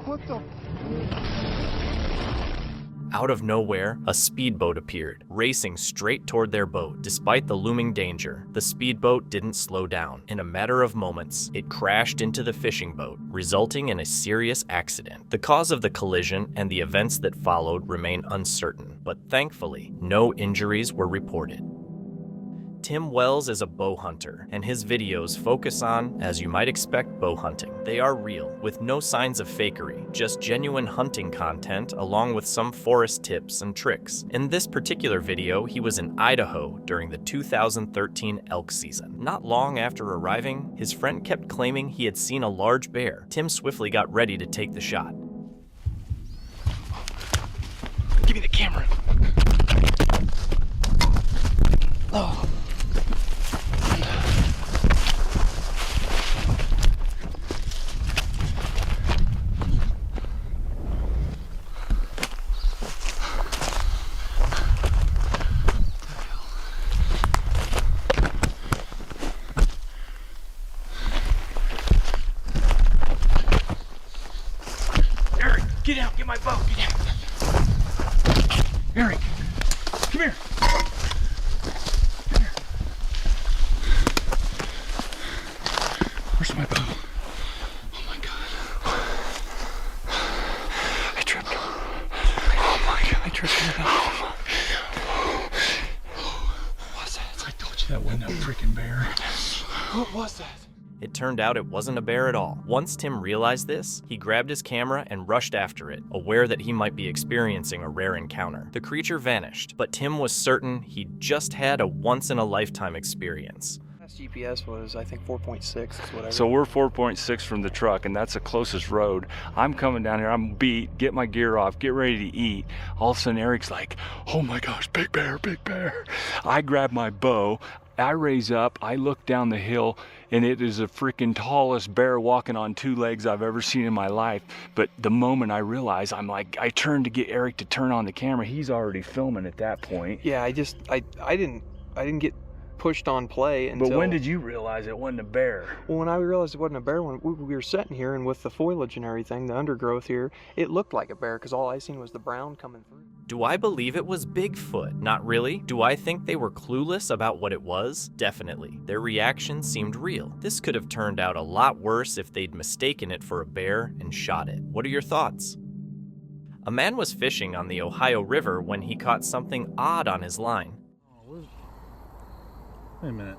S8: What the?
S3: Out of nowhere, a speedboat appeared, racing straight toward their boat. Despite the looming danger, the speedboat didn't slow down. In a matter of moments, it crashed into the fishing boat, resulting in a serious accident. The cause of the collision and the events that followed remain uncertain, but thankfully, no injuries were reported. Tim Wells is a bow hunter, and his videos focus on, as you might expect, bow hunting. They are real, with no signs of fakery, just genuine hunting content along with some forest tips and tricks. In this particular video, he was in Idaho during the 2013 elk season. Not long after arriving, his friend kept claiming he had seen a large bear. Tim swiftly got ready to take the shot.
S8: Give me the camera. Oh. Get out, get my bow, get out. Eric, come here. Come here. Where's my bow? Oh my God. I tripped. Oh my God, I tripped. What's that? I told you that wasn't a freaking bear. What was that?
S3: It turned out it wasn't a bear at all. Once Tim realized this, he grabbed his camera and rushed after it, aware that he might be experiencing a rare encounter. The creature vanished, but Tim was certain he'd just had a once-in-a-lifetime experience.
S14: Last GPS was, I think, 4.6 is what I
S15: So we're 4.6 from the truck, and that's the closest road. I'm coming down here, I'm beat, get my gear off, get ready to eat. All of a sudden, Eric's like, oh my gosh, big bear, big bear. I grab my bow, I raise up, I look down the hill, and it is the freaking tallest bear walking on two legs I've ever seen in my life. But the moment I realize, I'm like, I turned to get Eric to turn on the camera. He's already filming at that point.
S14: Yeah, I didn't get pushed on play until...
S15: But when did you realize it wasn't a bear?
S14: Well, when I realized it wasn't a bear, when we were sitting here and with the foliage and everything, the undergrowth here, it looked like a bear because all I seen was the brown coming through.
S3: Do I believe it was Bigfoot? Not really. Do I think they were clueless about what it was? Definitely. Their reaction seemed real. This could have turned out a lot worse if they'd mistaken it for a bear and shot it. What are your thoughts? A man was fishing on the Ohio River when he caught something odd on his line.
S16: Wait a minute.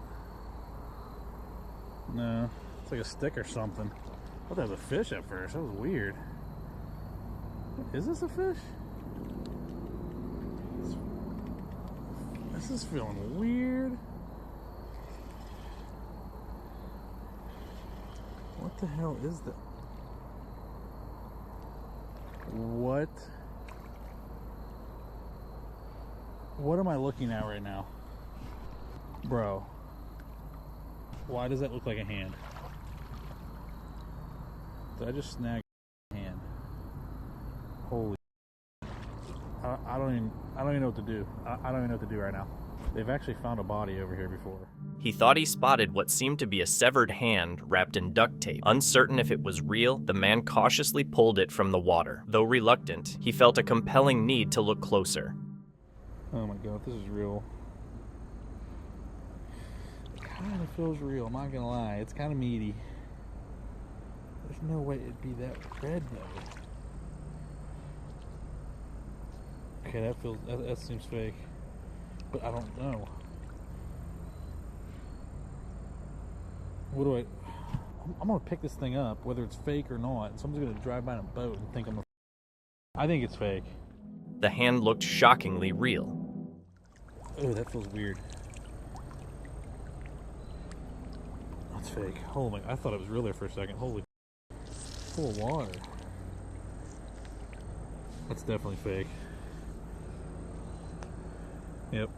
S16: No, it's like a stick or something. I thought that was a fish at first. That was weird. Is this a fish? This is feeling weird. What the hell is that? What? What am I looking at right now? Bro, why does that look like a hand? Did I just snag a hand? Holy! I don't even know what to do. I don't even know what to do right now. They've actually found a body over here before.
S3: He thought he spotted what seemed to be a severed hand wrapped in duct tape. Uncertain if it was real, the man cautiously pulled it from the water. Though reluctant, he felt a compelling need to look closer.
S16: Oh my god, this is real. Kind of feels real, I'm not gonna lie. It's kind of meaty. There's no way it'd be that red though. Okay, that seems fake, but I don't know. What do I'm gonna pick this thing up, whether it's fake or not, and someone's gonna drive by in a boat and think I think it's fake.
S3: The hand looked shockingly real.
S16: Oh, that feels weird. That's fake. Oh my, I thought it was real there for a second. Holy, full of water. That's definitely fake. Yep,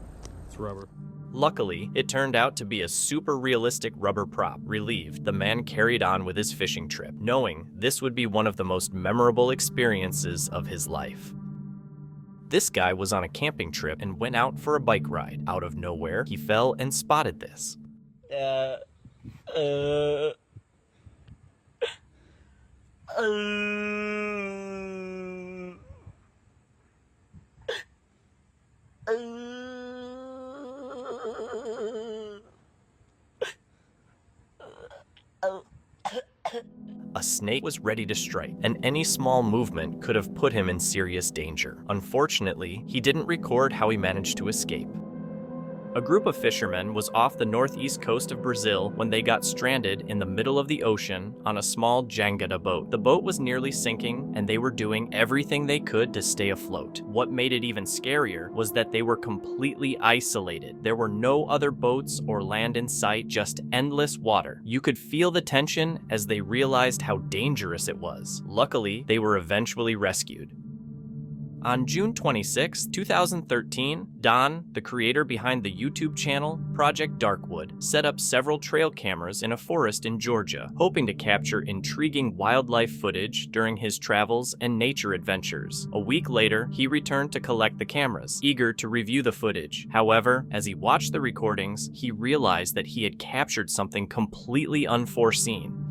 S16: it's rubber.
S3: Luckily, it turned out to be a super realistic rubber prop. Relieved, the man carried on with his fishing trip, knowing this would be one of the most memorable experiences of his life. This guy was on a camping trip and went out for a bike ride. Out of nowhere, he fell and spotted this. A snake was ready to strike, and any small movement could have put him in serious danger. Unfortunately, he didn't record how he managed to escape. A group of fishermen was off the northeast coast of Brazil when they got stranded in the middle of the ocean on a small jangada boat. The boat was nearly sinking, and they were doing everything they could to stay afloat. What made it even scarier was that they were completely isolated. There were no other boats or land in sight, just endless water. You could feel the tension as they realized how dangerous it was. Luckily, they were eventually rescued. On June 26, 2013, Don, the creator behind the YouTube channel Project Darkwood, set up several trail cameras in a forest in Georgia, hoping to capture intriguing wildlife footage during his travels and nature adventures. A week later, he returned to collect the cameras, eager to review the footage. However, as he watched the recordings, he realized that he had captured something completely unforeseen.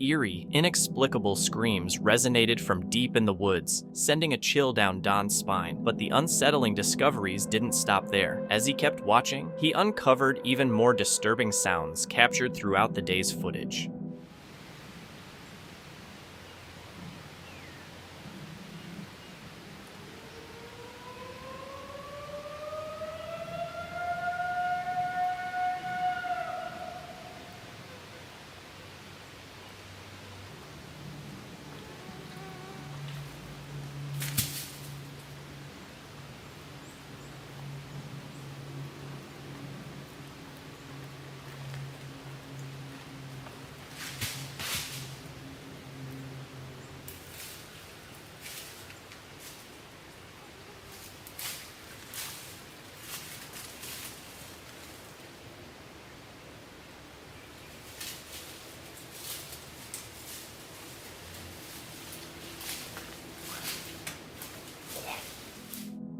S3: eerie, inexplicable screams resonated from deep in the woods, sending a chill down Don's spine. But the unsettling discoveries didn't stop there. As he kept watching, he uncovered even more disturbing sounds captured throughout the day's footage.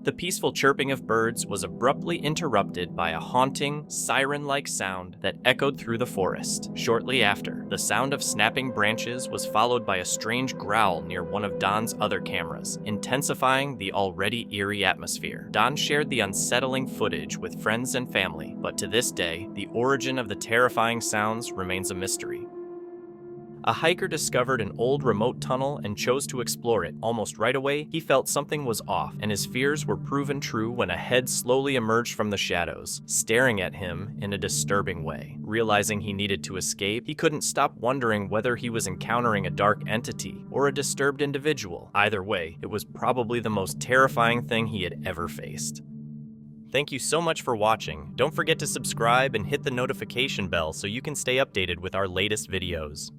S3: The peaceful chirping of birds was abruptly interrupted by a haunting, siren-like sound that echoed through the forest. Shortly after, the sound of snapping branches was followed by a strange growl near one of Don's other cameras, intensifying the already eerie atmosphere. Don shared the unsettling footage with friends and family, but to this day, the origin of the terrifying sounds remains a mystery. A hiker discovered an old remote tunnel and chose to explore it. Almost right away, he felt something was off, and his fears were proven true when a head slowly emerged from the shadows, staring at him in a disturbing way. Realizing he needed to escape, he couldn't stop wondering whether he was encountering a dark entity or a disturbed individual. Either way, it was probably the most terrifying thing he had ever faced. Thank you so much for watching. Don't forget to subscribe and hit the notification bell so you can stay updated with our latest videos.